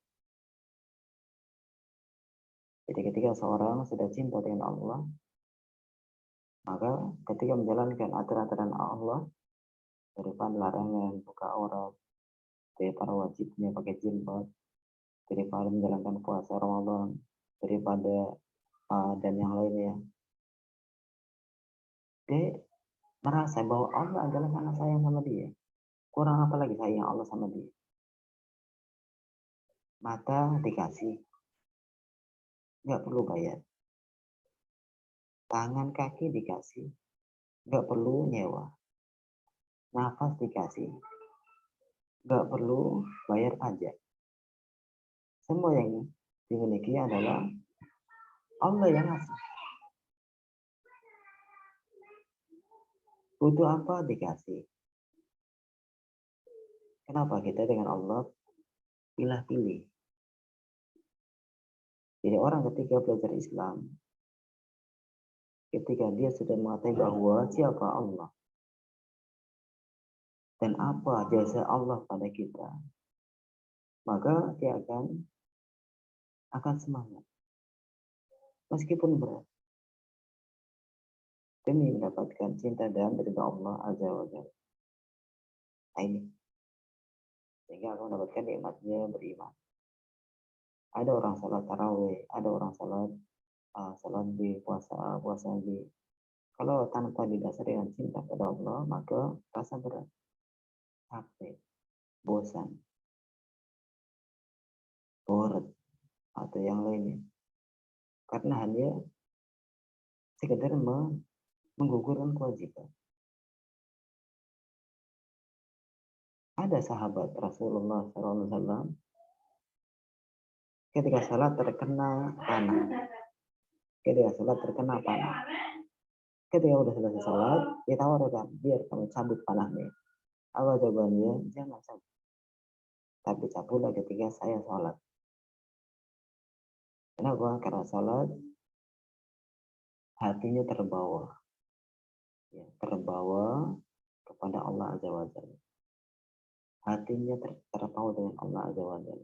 Jadi ketika seorang sudah cinta dengan Allah, maka ketika menjalankan aturan-aturan Allah, daripada larangan buka aurat, daripada wajibnya pakai jilbab, daripada menjalankan puasa Ramadan, daripada dan yang lainnya, dia merasa bahwa Allah adalah sangat sayang sama dia. Kurang apa lagi sayang Allah sama dia? Mata dikasih, nggak perlu bayar. Tangan kaki dikasih, nggak perlu nyewa. Nafas dikasih, nggak perlu bayar pajak. Semua yang dimiliki adalah Allah yang ngasih. Butuh apa dikasih. Kenapa kita dengan Allah pilih-pilih? Jadi orang ketika belajar Islam, ketika dia sudah mengetahui bahwa siapa Allah dan apa jasa Allah pada kita, maka dia akan semangat meskipun berat demi mendapatkan cinta dan ridha Allah Azza wa Jalla. Ini sehingga akan mendapatkan nikmatnya beriman. Ada orang salat tarawih, ada orang salat di puasa di. Kalau tanpa didasari dengan cinta pada Allah, maka rasa berat, capek, bosan, bored, atau yang lainnya. Karena hanya sekedar menggugurkan kewajiban. Ada sahabat Rasulullah SAW ketika salat terkena panah. Ketika udah selesai salat, ditawarkan, biar kami cabut panahnya. Apa jawabannya? Jangan cabut. Tapi cabutlah ketika saya salat. Kenapa? Karena salat hatinya terbawa, ya, terbawa kepada Allah Azza wa Jalla. Hatinya terpaut dengan Allah Azza wa Jalla.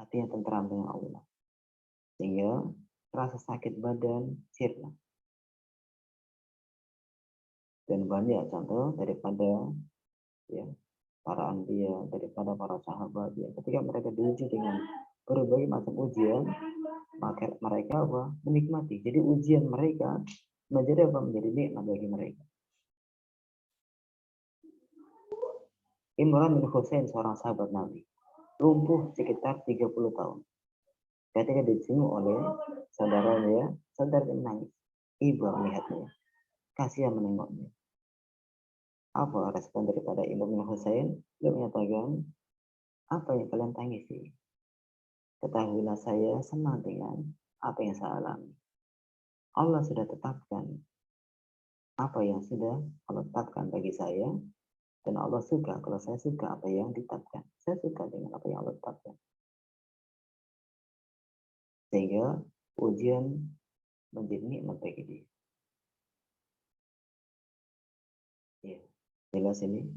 Hatinya tentram dengan Allah. Sehingga rasa sakit badan sirna. Dan banyak contoh daripada ya, para anbiya, daripada para sahabat ya, ketika mereka diuji dengan berbagai macam ujian, maka mereka apa? Menikmati. Jadi ujian mereka menjadi apa? Menjadi nikmat bagi mereka. Imran bin Husain, seorang sahabat Nabi, lumpuh sekitar 30 tahun. Ketika dijenguk oleh saudaranya, saudaranya menangis. Ibu melihatnya, kasihan menengoknya. Apa respon daripada Imran bin Husain? Dia menyatakan, apa yang kalian tangisi? Ketahuilah saya senang dengan apa yang saya alami. Allah sudah tetapkan apa yang sudah Allah tetapkan bagi saya, dan Allah suka kalau saya suka apa yang ditetapkan. Saya suka dengan apa yang Allah tetapkan. Sehingga ujian menjadi nikmat bagi dia. Ya, jelas ini?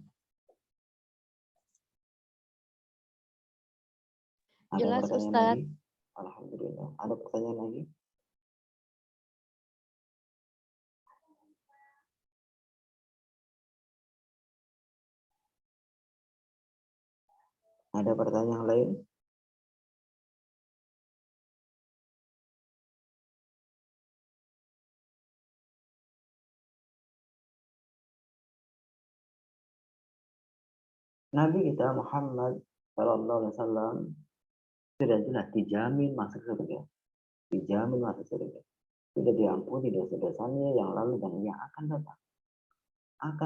Ada Jelas, pertanyaan Ustadz. lagi? Alhamdulillah. Ada pertanyaan lagi? Ada pertanyaan lain? Nabi kita Muhammad Sallallahu Alaihi Wasallam sudah jelas dijamin masuk surga, dijamin masuk surga. Sudah diampuni dosa-dosanya yang lalu dan yang akan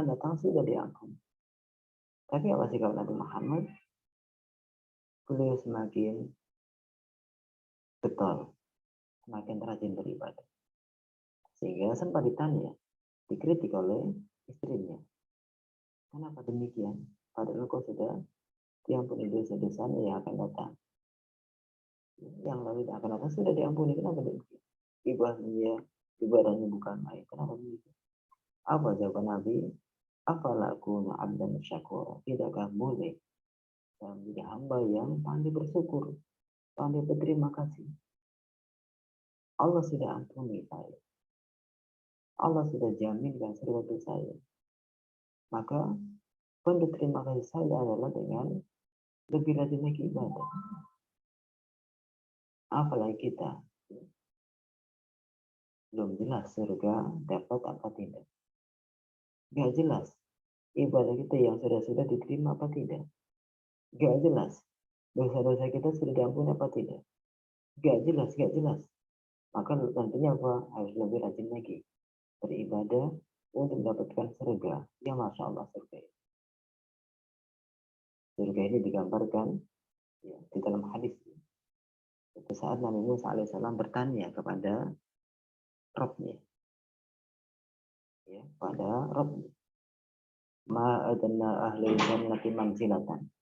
datang sudah diampuni. Tapi apa sikap Nabi Muhammad? Beliau semakin getol, semakin rajin beribadah. Sehingga sempat ditanya, dikritik oleh istrinya. Kenapa demikian? Padahal kau sudah diampuni dosa-dosanya yang akan datang. Yang lalu akan datang sudah diampuni. Kenapa demikian? Ibadahnya bukan main. Kenapa demikian? Apa jawaban Nabi? Afala akunu abdan syakura? Tidakkah boleh saya menjadi hamba yang pandai bersyukur, pandai berterima kasih? Allah sudah ampuni saya. Allah sudah jaminkan surga untuk saya. Maka bentuk terima kasih saya adalah dengan lebih rajin lagi ibadah. Apalagi kita belum jelas surga dapat apa tidak. Gak jelas ibadah kita yang sudah diterima apa tidak. Gak jelas dosa-dosa kita sudah diampuni apa tidak. Gak jelas. Maka nantinya apa? Harus lebih rajin lagi beribadah untuk mendapatkan surga. Ya Masya Allah surga. Surga ini digambarkan ya, di dalam hadis. Pada saat Nabi Musa alaihissalam bertanya kepada Rabbnya. Ya, pada Rabbnya. Ma'adana ahli jannati manzilatan.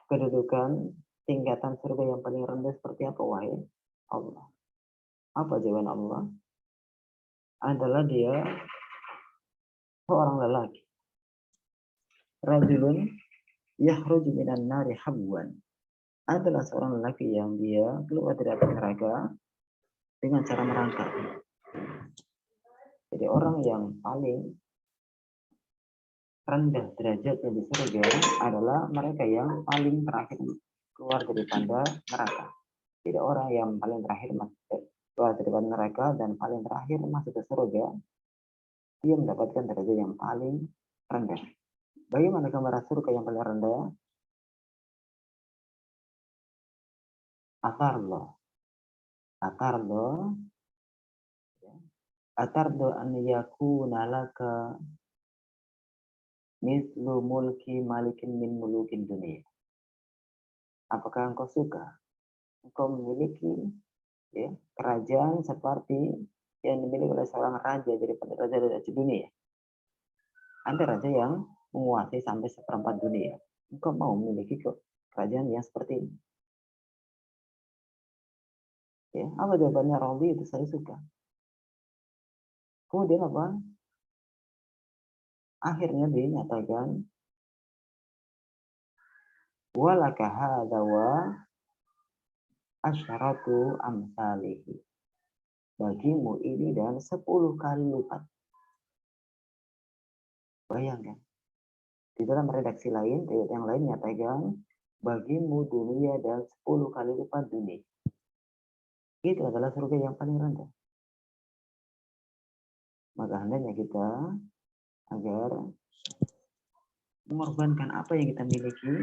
Kedudukan tingkatan surga yang paling rendah seperti apa wahai Allah? Apa jawaban Allah? Adalah dia seorang lelaki. Rajulun yakhruju minan nari habwan. Adalah seorang lelaki yang dia keluar dari api neraka dengan cara merangkak. Jadi orang yang paling rendah derajatnya di surga adalah mereka yang paling terakhir keluar daripada neraka. Jadi orang yang paling terakhir keluar daripada neraka dan paling terakhir masuk ke surga, dia mendapatkan derajat yang paling rendah. Bagaimana gambaran surga yang paling rendah? Atardo an yakuna laka mislu mulki malikin min mulukin dunia. Apakah engkau suka engkau memiliki ya, kerajaan seperti yang dimiliki oleh seorang raja daripada raja-raja dunia? Ada raja yang menguasai sampai 1/4 dunia. Engkau mau memiliki kerajaan yang seperti ini? Ya, apa jawabannya? Rodi itu saya suka. Kemudian apa? Akhirnya dinyatakan walaka hadza wa asyaratu amsalihi. Bagimu ini dan 10 kali lipat. Bayangkan. Di dalam redaksi lain, ayat yang lain nyatakan bagimu dunia dan 10 kali lipat dunia. Itu adalah surga yang paling rendah. Maka hendaknya kita agar mengorbankan apa yang kita miliki,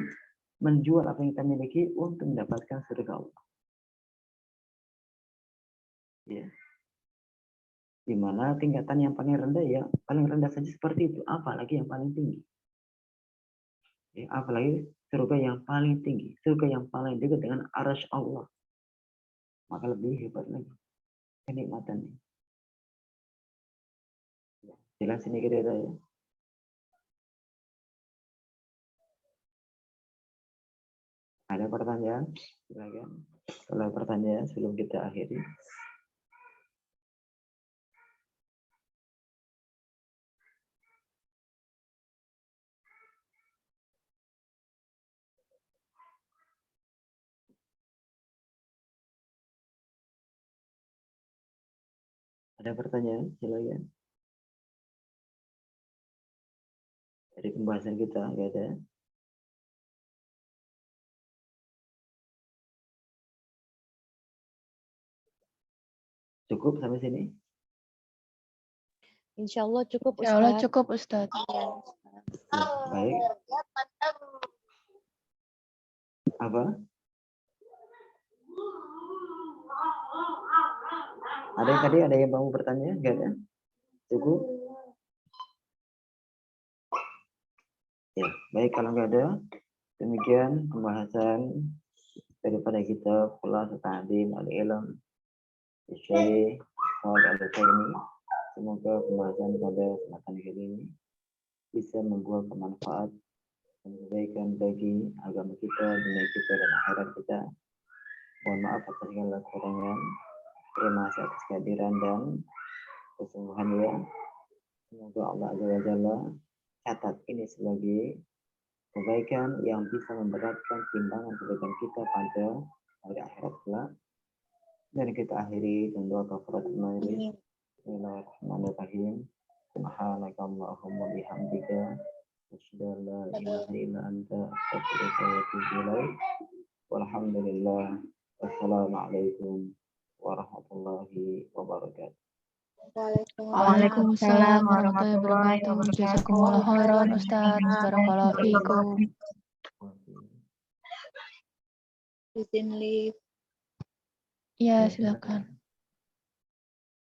menjual apa yang kita miliki untuk mendapatkan surga Allah. Ya. Di mana tingkatan yang paling rendah ya, paling rendah saja seperti itu, apalagi yang paling tinggi. Ya, apalagi surga yang paling tinggi, surga yang paling dekat dengan arsy Allah. Maka lebih hebat lagi kenikmatannya. Ya, jelas ini kira-kira ya. Ada pertanyaan? Silakan. Kalau pertanyaan sebelum kita akhiri. Ada pertanyaan? Silakan. Dari pembahasan kita nggak ada. Cukup sampai sini? Insya Allah cukup Insya Allah Ustadz. cukup Ustadz. Iya. Ya, baik. Apa? Ada yang tadi ada yang mau bertanya? Nggak ada? Cukup? Ya, baik kalau nggak ada. Demikian pembahasan daripada kita Khulasatul Ta'lim al-Ilm Syekh Shalih Al-Utsaimin. Semoga pembahasan pada kesempatan kali ini bisa membuat bermanfaat dan kebaikan bagi agama kita, dunia kita, dan akhirat kita. Mohon maaf atas segala kekurangan. Terima kasih atas kehadiran dan kesungguhannya. Semoga Allah Azza wa Jalla catat ini sebagai kebaikan yang bisa memberatkan timbangan kebaikan kita pada hari akhirat kelak. Dan kita akhiri dengan doa kafaratul majelis. Bismillahirrahmanirrahim. Subhanaka Allahumma bihamdika asyhadu an la ilaha illa anta astaghfiruka wa atubu ilaik. Walhamdulillah. Wassalamualaikum warahmatullahi wabarakatuh. Waalaikumsalam warahmatullahi wabarakatuh. Jazakumullah khairan Ustadz. Barakallahu fiikum. Izin live. Ya, silakan.